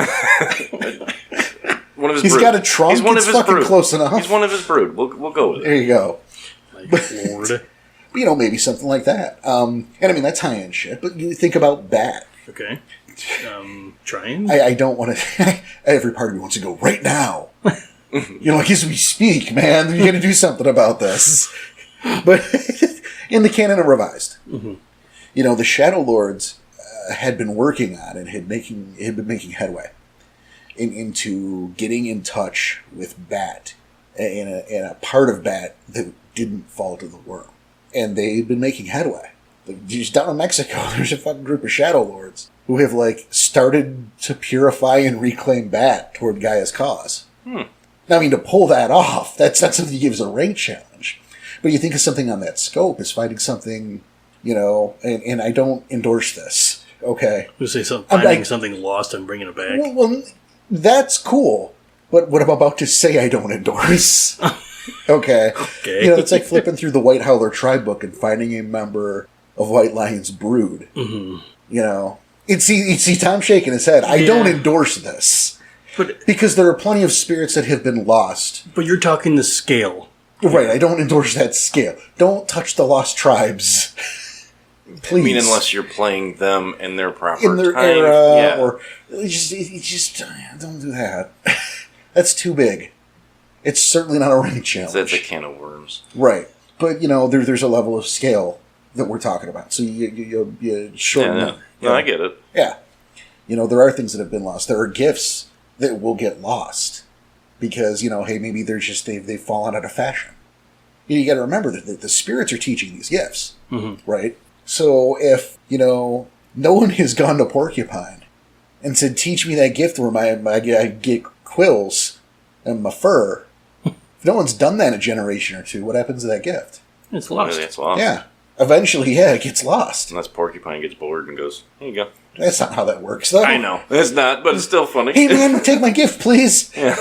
One of his He's brood. got a trunk. He's one it's of his fucking brood. Close enough. He's one of his brood. We'll go with it. There you go. My lord. Maybe something like that. And I mean, that's high-end shit, but you think about Bat. Okay. Trying? I don't want to... Every part of me wants to go, right now. As we speak, man, you got to do something about this. But in the canon of Revised, the Shadow Lords had been working on and had been making headway into getting in touch with Bat and a part of Bat that didn't fall to the worm. And they'd been making headway. Just down in Mexico, there's a fucking group of Shadow Lords who have, started to purify and reclaim Bat toward Gaia's cause. Now, I mean, to pull that off, that's not something that gives a rank challenge. But you think of something on that scope as finding something, and I don't endorse this, okay? You say finding something lost and bringing it back? Well, that's cool. But what I'm about to say I don't endorse. Okay. It's like flipping through the White Howler tribe book and finding a member of White Lion's brood. Mm-hmm. You'd see Tom shaking his head. I don't endorse this. Because there are plenty of spirits that have been lost. But you're talking the scale. Right, I don't endorse that scale. Don't touch the lost tribes. Please. I mean, unless you're playing them in their proper in their time. era, or just don't do that. That's too big. It's certainly not a rank challenge. That's a can of worms. Right. But, there's a level of scale that we're talking about. So you shorten it. No, I get it. Yeah. There are things that have been lost. There are gifts that will get lost. Because, hey, maybe they've fallen out of fashion. You got to remember that the spirits are teaching these gifts. Mm-hmm. Right? So if, no one has gone to Porcupine and said, teach me that gift where I get quills and my fur... If no one's done that in a generation or two, what happens to that gift? It's lost. It's lost. Yeah. Eventually, it gets lost. Unless Porcupine gets bored and goes, here you go. That's not how that works, though. I know. It's not, but it's still funny. Hey, man, take my gift, please. Yeah.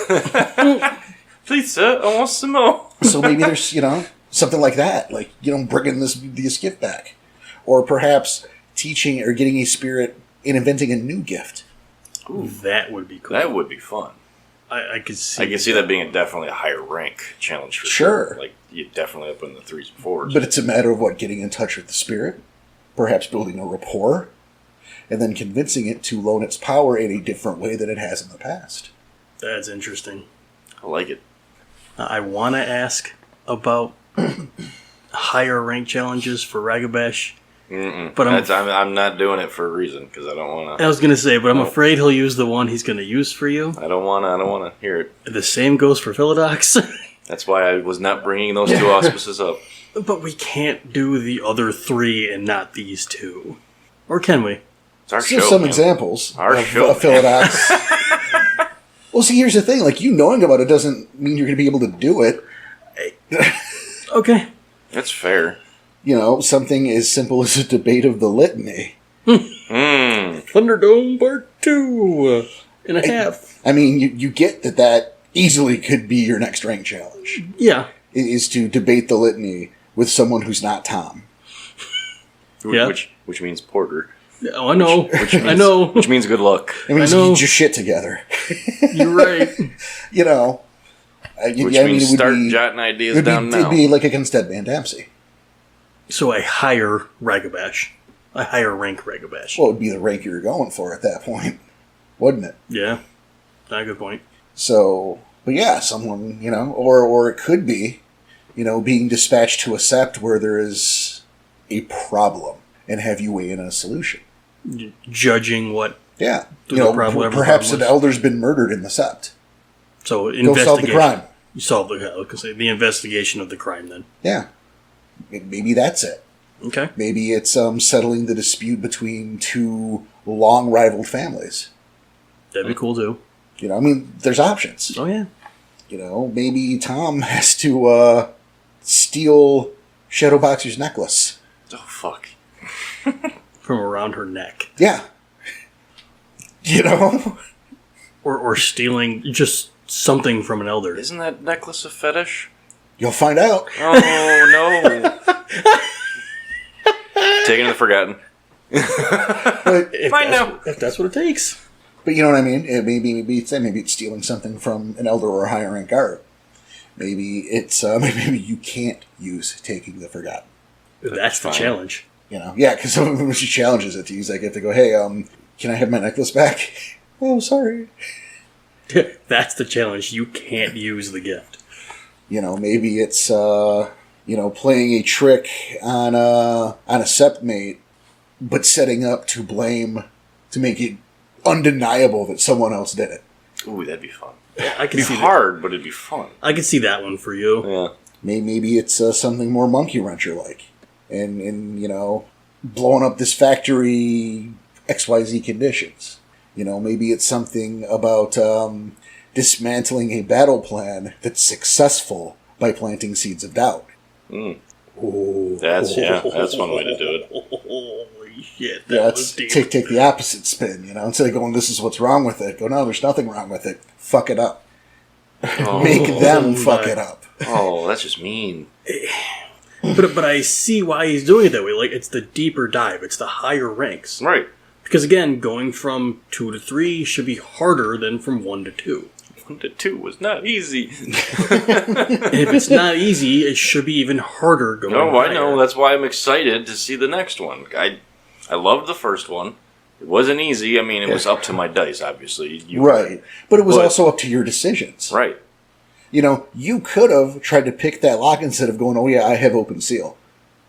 Please, sir, I want some more. So maybe there's, something like that. Like, bringing this gift back. Or perhaps teaching or getting a spirit and inventing a new gift. Ooh, that would be cool. That would be fun. I could see that being definitely a higher rank challenge for sure. Like, you definitely up in the 3s and 4s. But it's a matter of getting in touch with the spirit, perhaps building a rapport, and then convincing it to loan its power in a different way than it has in the past. That's interesting. I like it. I want to ask about higher rank challenges for Ragabash. But I'm not doing it for a reason because I don't want to. I was going to say, but I'm afraid he'll use the one he's going to use for you. I don't want to hear it. The same goes for Philodox. That's why I was not bringing those two auspices up. But we can't do the other 3 and not these 2. Or can we? It's our Still show. Some examples of Philodox. Well, see, here's the thing. You knowing about it doesn't mean you're going to be able to do it. Okay. That's fair. Something as simple as a debate of the litany. Thunderdome Part 2 and a half. I mean, you get that easily could be your next rank challenge. Yeah. Is to debate the litany with someone who's not Tom. Yeah. Which means Porter. Oh, I know. I know. Which means good luck. It means you get your shit together. You're right. Which means start jotting ideas down now. It'd be like against Ed Van Dempsey. So a higher Ragabash. A higher rank Ragabash. Well, it would be the rank you were going for at that point, wouldn't it? Yeah. Not a good point. So, but yeah, someone, or it could be, being dispatched to a sept where there is a problem and have you weigh in a solution. Judging what... Yeah. Perhaps an elder's been murdered in the sept. So go solve the crime. You solve the investigation of the crime then. Yeah. Maybe that's it. Okay. Maybe it's settling the dispute between two long-rivaled families. That'd be cool, too. There's options. Oh, yeah. Maybe Tom has to steal Shadowboxer's necklace. Oh, fuck. From around her neck. Yeah. Or stealing just something from an elder. Isn't that necklace a fetish? You'll find out. Oh, no. Taking the forgotten. Fine now. If that's what it takes. But you know what I mean? Maybe it's stealing something from an elder or a higher rank guard. Maybe it's maybe you can't use taking the forgotten. That's the challenge. Yeah, because when she challenges it to use, I get to go, hey, can I have my necklace back? Oh, sorry. That's the challenge. You can't use the gift. Maybe it's playing a trick on a septmate, but setting up to blame to make it undeniable that someone else did it. Ooh, that'd be fun. I can see hard, but it'd be fun. I can see that one for you. Yeah. Maybe it's something more Monkey Wrencher like, and blowing up this factory XYZ conditions. Maybe it's something about dismantling a battle plan that's successful by planting seeds of doubt. Mm. That's one way to do it. Holy shit! Take the opposite spin. Instead of going, "This is what's wrong with it," go, "No, there's nothing wrong with it. Fuck it up. Make them fuck it up." Oh, that's just mean. But I see why he's doing it that way. Like, it's the deeper dive. It's the higher ranks. Right. Because again, going from 2 to 3 should be harder than from 1 to 2. 1 to 2 was not easy. If it's not easy, it should be even harder going higher. I know. That's why I'm excited to see the next one. I loved the first one. It wasn't easy. It was up to my dice, obviously. Right. But it was also up to your decisions. Right. You could have tried to pick that lock instead of going, "Oh yeah, I have open seal."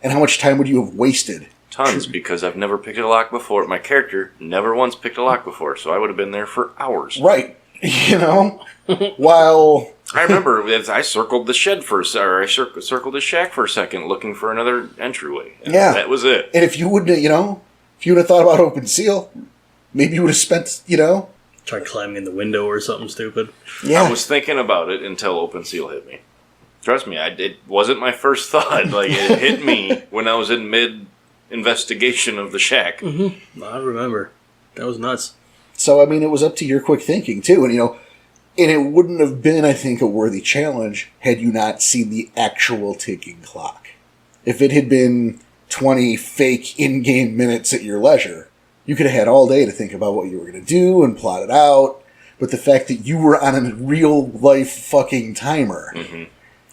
And how much time would you have wasted? Tons, because I've never picked a lock before. My character never once picked a lock before, so I would have been there for hours. Right. While... I remember I circled the shed for a second, or I circled the shack for a second looking for another entryway. Yeah. That was it. And if you wouldn't have, if you would have thought about open seal, maybe you would have spent, Try climbing in the window or something stupid. Yeah. I was thinking about it until open seal hit me. Trust me, it wasn't my first thought. Like, it hit me when I was in mid-investigation of the shack. Mm-hmm. I remember. That was nuts. So, it was up to your quick thinking, too. And, and it wouldn't have been, I think, a worthy challenge had you not seen the actual ticking clock. If it had been 20 fake in-game minutes at your leisure, you could have had all day to think about what you were going to do and plot it out. But the fact that you were on a real-life fucking timer... Mm-hmm.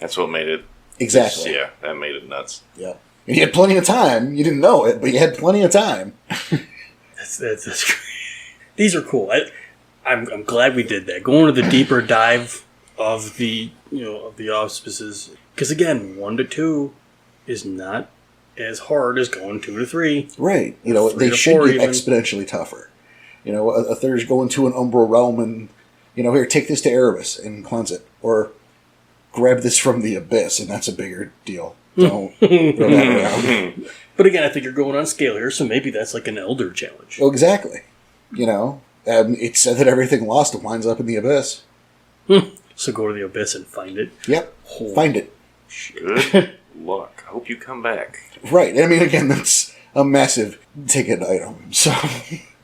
That's what made it... Exactly. Yeah, that made it nuts. Yeah. And you had plenty of time. You didn't know it, but you had plenty of time. That's great. These are cool. I'm glad we did that. Going to the deeper dive of the auspices. Because again, 1 to 2 is not as hard as going 2 to 3. Right. They should be exponentially tougher. A third is going to an Umbral realm and, here, take this to Erebus and cleanse it. Or grab this from the Abyss, and that's a bigger deal. Don't go that around. But again, I think you're going on scale here, so maybe that's like an Elder challenge. Oh, exactly. It said that everything lost winds up in the Abyss. So go to the Abyss and find it. Yep. Find it. Good luck. I hope you come back. Right. Again, that's a massive ticket item. So,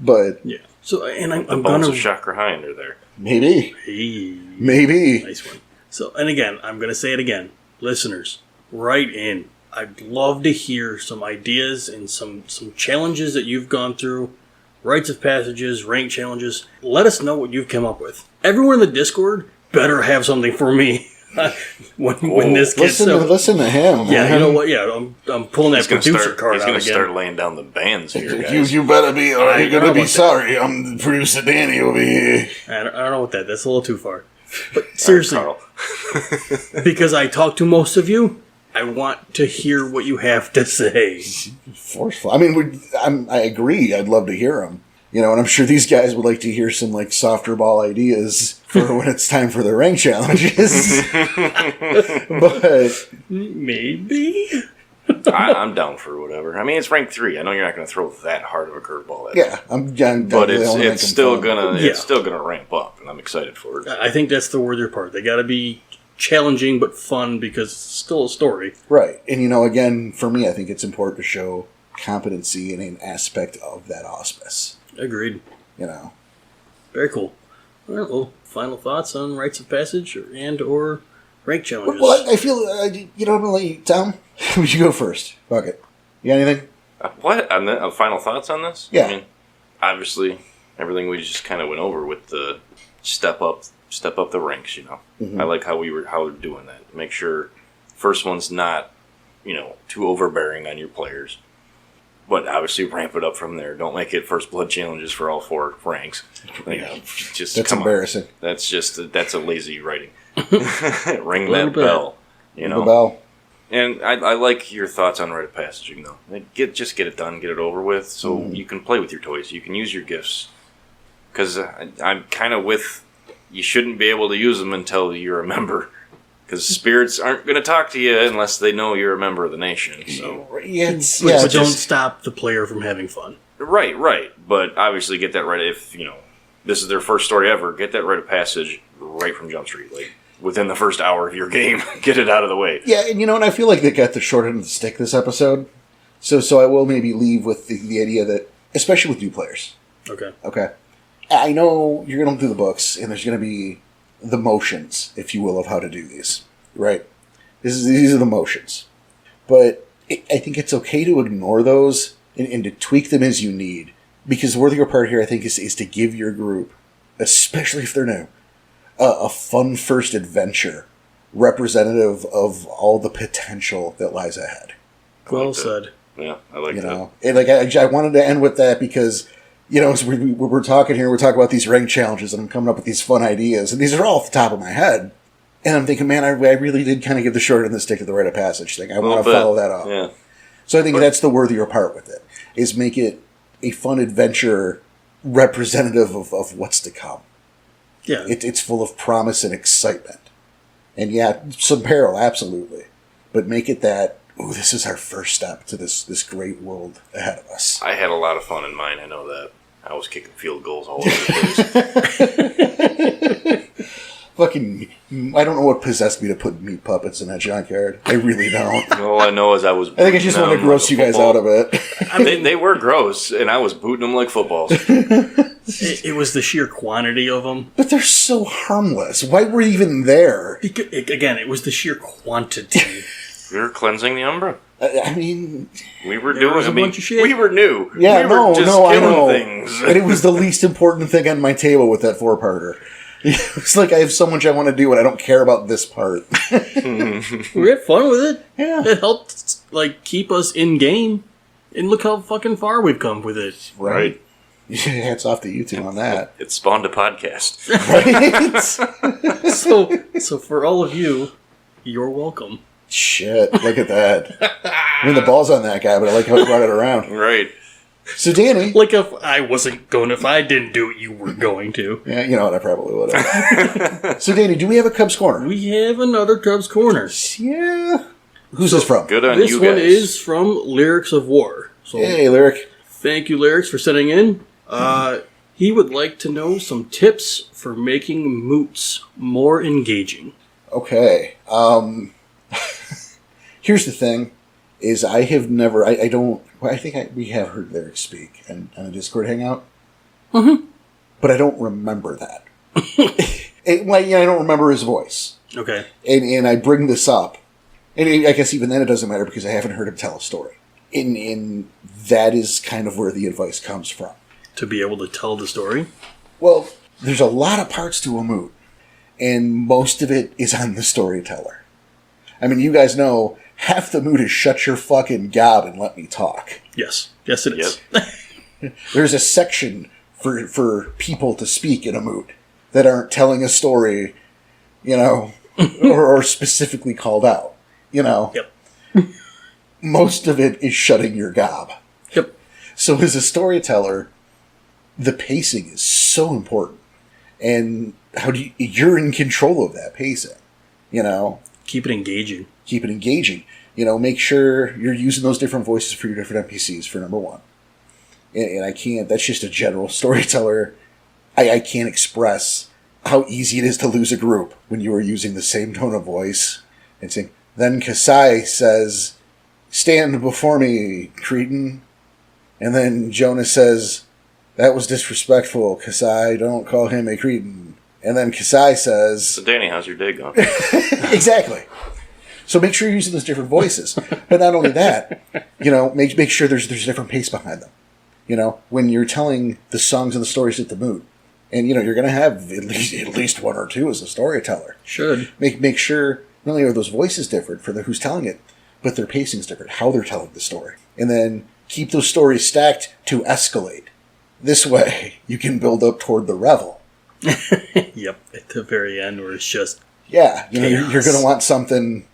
but... Yeah. So, and I'm the bones of Chakra Hind are there. Maybe. Hey. Maybe. Nice one. So, and again, I'm going to say it again. Listeners, write in. I'd love to hear some ideas and some challenges that you've gone through. Rites of passages, rank challenges. Let us know what you've come up with. Everyone in the Discord better have something for me when this gets... Listen to him. Yeah, man. You know what? Yeah, I'm pulling that producer card out again. He's going to start laying down the bands here, guys. You better be... You're going to be sorry. I'm the producer Danny over here. I don't know what that's a little too far. But seriously, because I talk to most of you, I want to hear what you have to say. Forceful. I mean, I agree. I'd love to hear them. And I'm sure these guys would like to hear some softer ball ideas for when it's time for the rank challenges. But maybe. I'm down for whatever. I mean, it's rank 3. I know you're not going to throw that hard of a curveball at yeah, I'm but it's still gonna ramp up, and I'm excited for it. I think that's the worthier part. They got to be challenging but fun because it's still a story. Right, and again, for me, I think it's important to show competency in an aspect of that auspice. Agreed. Very cool. All right, well, final thoughts on Rites of Passage or rank challenges? Well, I feel, I'm going to let you, Tom, would you go first? Fuck it. You got anything? What? Final thoughts on this? Yeah. I mean, obviously, everything we just kind of went over with the step up the ranks, Mm-hmm. I like how we're doing that. Make sure first one's not, too overbearing on your players. But obviously ramp it up from there. Don't make it first blood challenges for all 4 ranks. That's embarrassing. That's a lazy writing. Ring that bell. The bell. And I like your thoughts on rite of passaging though. Just get it done, get it over with, so you can play with your toys. You can use your gifts. Because I'm kind of with, you shouldn't be able to use them until you're a member. Because spirits aren't going to talk to you unless they know you're a member of the nation. So but don't stop the player from having fun. Right. But obviously get that right. If, this is their first story ever, get that rite of passage right from Jump Street. Within the first hour of your game, get it out of the way. Yeah, and and I feel like they got the short end of the stick this episode. So I will maybe leave with the idea that, especially with new players. Okay. I know you're going to do the books, and there's going to be the motions, if you will, of how to do these, right? These are the motions. But I think it's okay to ignore those and to tweak them as you need. Because the worthier part here, I think, is to give your group, especially if they're new, a fun first adventure representative of all the potential that lies ahead. Well said. Yeah, I like that. And I wanted to end with that because... as we're talking here, we're talking about these rank challenges, and I'm coming up with these fun ideas, and these are all off the top of my head. And I'm thinking, man, I really did kind of give the short end of the stick to the rite of passage thing. I want to follow that up. Yeah. So I think that's the worthier part with it, is make it a fun adventure representative of what's to come. Yeah. It's full of promise and excitement. And some peril, absolutely. But make it that, this is our first step to this great world ahead of us. I had a lot of fun in mine, I know that. I was kicking field goals all over the place. Fucking, I don't know what possessed me to put meat puppets in that junkyard. I really don't. All I know is I think I just want to gross you guys out of it. They were gross, and I was booting them like footballs. It was the sheer quantity of them. But they're so harmless. Why were you even there? Again, it was the sheer quantity. We were cleansing the Umbra. I mean... We were doing a bunch of shit. We were new. Yeah, we were just I know. Things. And it was the least important thing on my table with that 4-parter. It's like I have so much I want to do and I don't care about this part. We had fun with it. Yeah. It helped keep us in game. And look how fucking far we've come with it. Right. Hats off to you two on that. It spawned a podcast. Right? So for all of you, you're welcome. Shit, look at that. I mean, the ball's on that guy, but I like how he brought it around. Right. So, Danny... if I wasn't going, if I didn't do it, you were going to. Yeah, you know what, I probably would have. So, Danny, do we have a Cubs Corner? We have another Cubs Corner. Yeah. Who's this from? Good on you guys. This one is from Lyrics of War. So, hey, Lyric. Thank you, Lyrics, for sending in. He would like to know some tips for making moots more engaging. Okay. Here's the thing, is I have never, I don't, I think we have heard Lyric speak on a Discord hangout. Mm-hmm. But I don't remember that. I don't remember his voice. Okay. And I bring this up, and I guess even then it doesn't matter because I haven't heard him tell a story. And that is kind of where the advice comes from. To be able to tell the story? Well, there's a lot of parts to a moot, and most of it is on the storyteller. I mean, you guys know, half the mood is shut your fucking gob and let me talk. Yes. Yes, it is. There's a section for people to speak in a mood that aren't telling a story, or specifically called out, Yep. most of it is shutting your gob. Yep. So as a storyteller, the pacing is so important. And you're in control of that pacing, you know? Keep it engaging. Keep it engaging. You know, make sure you're using those different voices for your different NPCs, for number one. And I can't, that's just a general storyteller. I can't express how easy it is to lose a group when you are using the same tone of voice and saying, then Kasai says, stand before me, cretin. And then Jonah says, that was disrespectful, Kasai, don't call him a cretin. And then Kasai says... So Danny, how's your day going? Exactly. So make sure you're using those different voices. But not only that, you know, make sure there's a different pace behind them. You know, when you're telling the songs and the stories at the mood. And, you know, you're going to have at least one or two as a storyteller. Should. Make sure not only are those voices different for who's telling it, but their pacing's different, how they're telling the story. And then keep those stories stacked to escalate. This way, you can build up toward the revel. Yep, at the very end where it's just yeah, you know, you're going to want something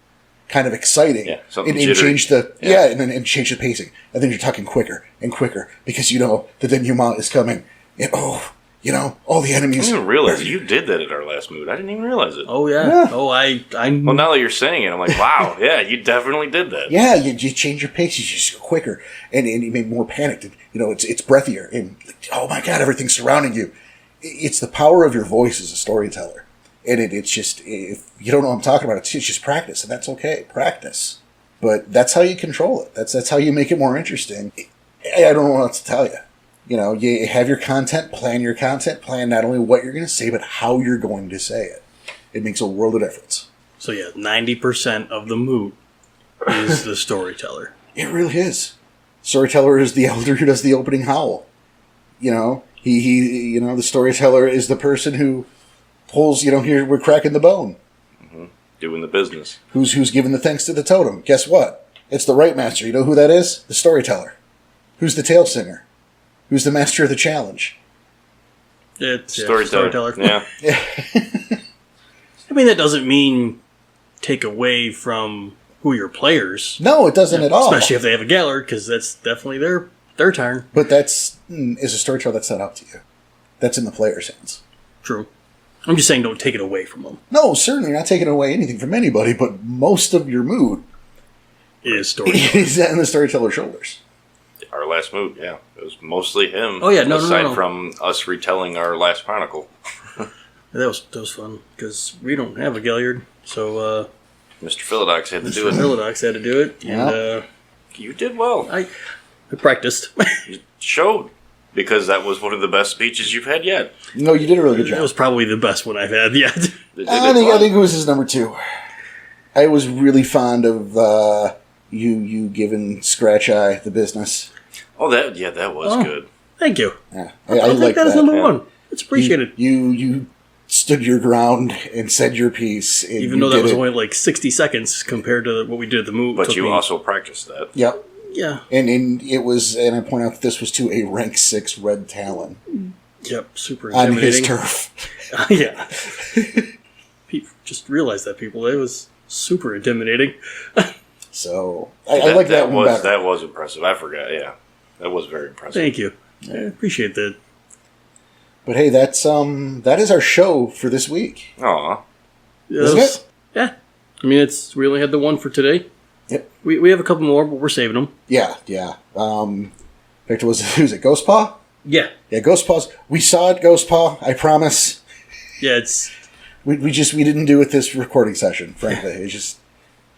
kind of exciting, something and change the and change the pacing, and then you're talking quicker and quicker because you know the denouement is coming, and you know all the enemies. I didn't even realize you did that at our last mood. I didn't even realize it. Oh yeah. Oh, I. Well, now that you're saying it, I'm like, wow, yeah, you definitely did that. Yeah, you change your pace, you just go quicker, and you make more panicked. And, you know, it's breathier, and oh my god, everything's surrounding you. It's the power of your voice as a storyteller. And it's just, if you don't know what I'm talking about, it's just practice, and that's okay. Practice. But that's how you control it. That's how you make it more interesting. I don't know what else to tell you. You know, you have your content, plan not only what you're going to say, but how you're going to say it. It makes a world of difference. So yeah, 90% of the mood is the storyteller. It really is. Storyteller is the elder who does the opening howl. You know, he you know, the storyteller is the person who pulls, you know, here we're cracking the bone. Mm-hmm. Doing the business. Who's giving the thanks to the totem? Guess what? It's the right master. You know who that is? The storyteller. Who's the tale singer? Who's the master of the challenge? It's storyteller. Yeah. I mean, that doesn't mean take away from who your players. No, it doesn't at all. Especially if they have a Gallard, because that's definitely their turn. But as a storyteller, that's not up to you. That's in the player's hands. True. I'm just saying don't take it away from them. No, certainly not taking away anything from anybody, but most of your mood is storytelling. is on the storyteller's shoulders. Our last mood, yeah. It was mostly him. Oh, yeah, aside from us retelling our last chronicle. That was fun, because we don't have a Galliard, so... Mr. Philodox had to do it. Mr. Philodox had to do it, and... You did well. I practiced. You showed, because that was one of the best speeches you've had yet. No, you did a really good job. It was probably the best one I've had yet. I think it was his number 2. I was really fond of you giving Scratch Eye the business. Oh, that was good. Thank you. Yeah, I think that is number 1. It's appreciated. You stood your ground and said your piece. Even though that was only like 60 seconds compared to what we did at the move. But you also practiced that. Yep. Yeah. And it was, and I point out that this was to a rank 6 red Talon. Yep, super intimidating. On his turf. Yeah. People just realized that, people. It was super intimidating. So, I like that one better. That was impressive. I forgot, yeah. That was very impressive. Thank you. I appreciate that. But hey, that is our show for this week. Aw. Isn't it? Yeah. I mean, we only had the one for today. Yep. We have a couple more, but we're saving them. Yeah. In fact, was it Ghost Paw? Yeah. Yeah, Ghost Paws. We saw it, Ghost Paw, I promise. Yeah, it's... We didn't do it this recording session, frankly. It's just...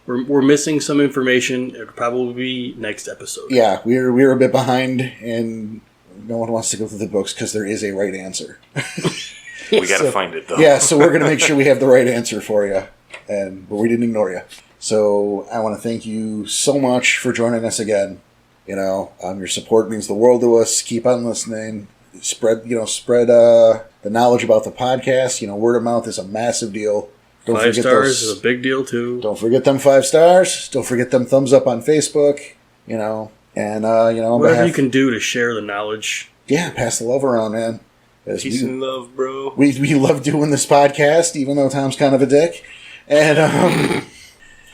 We're missing some information. It'll probably be next episode. Yeah, we're a bit behind, and no one wants to go through the books because there is a right answer. We got to find it, though. Yeah, so we're going to make sure we have the right answer for you, but we didn't ignore you. So I want to thank you so much for joining us again. You know, your support means the world to us. Keep on listening. Spread the knowledge about the podcast. You know, word of mouth is a massive deal. Don't 5 stars is a big deal, too. Don't forget them 5 stars. Don't forget them thumbs up on Facebook. You know, and, whatever you can do to share the knowledge. Yeah, pass the love around, man. Peace and love, bro. We love doing this podcast, even though Tom's kind of a dick. And,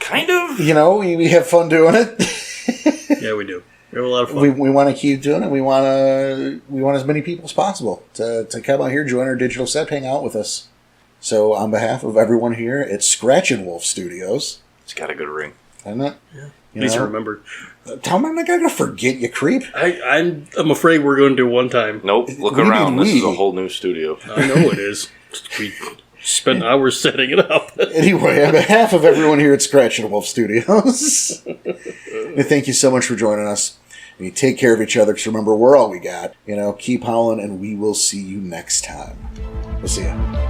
Kind of. You know, we have fun doing it. Yeah, we do. We have a lot of fun. We want to keep doing it. We want as many people as possible to come out here, join our digital set, hang out with us. So on behalf of everyone here at Scratchin Wolf Studios. It's got a good ring. Isn't it? Yeah. At least you remember. Tom, I'm not going to forget, you creep. I'm afraid we're going to do one time. Nope. Look around. This is a whole new studio. I know it is. We spent hours setting it up. Anyway, on behalf of everyone here at Scratchin Wolf Studios, thank you so much for joining us. And you take care of each other, because remember, we're all we got. You know, keep howling, and we will see you next time. We'll see you.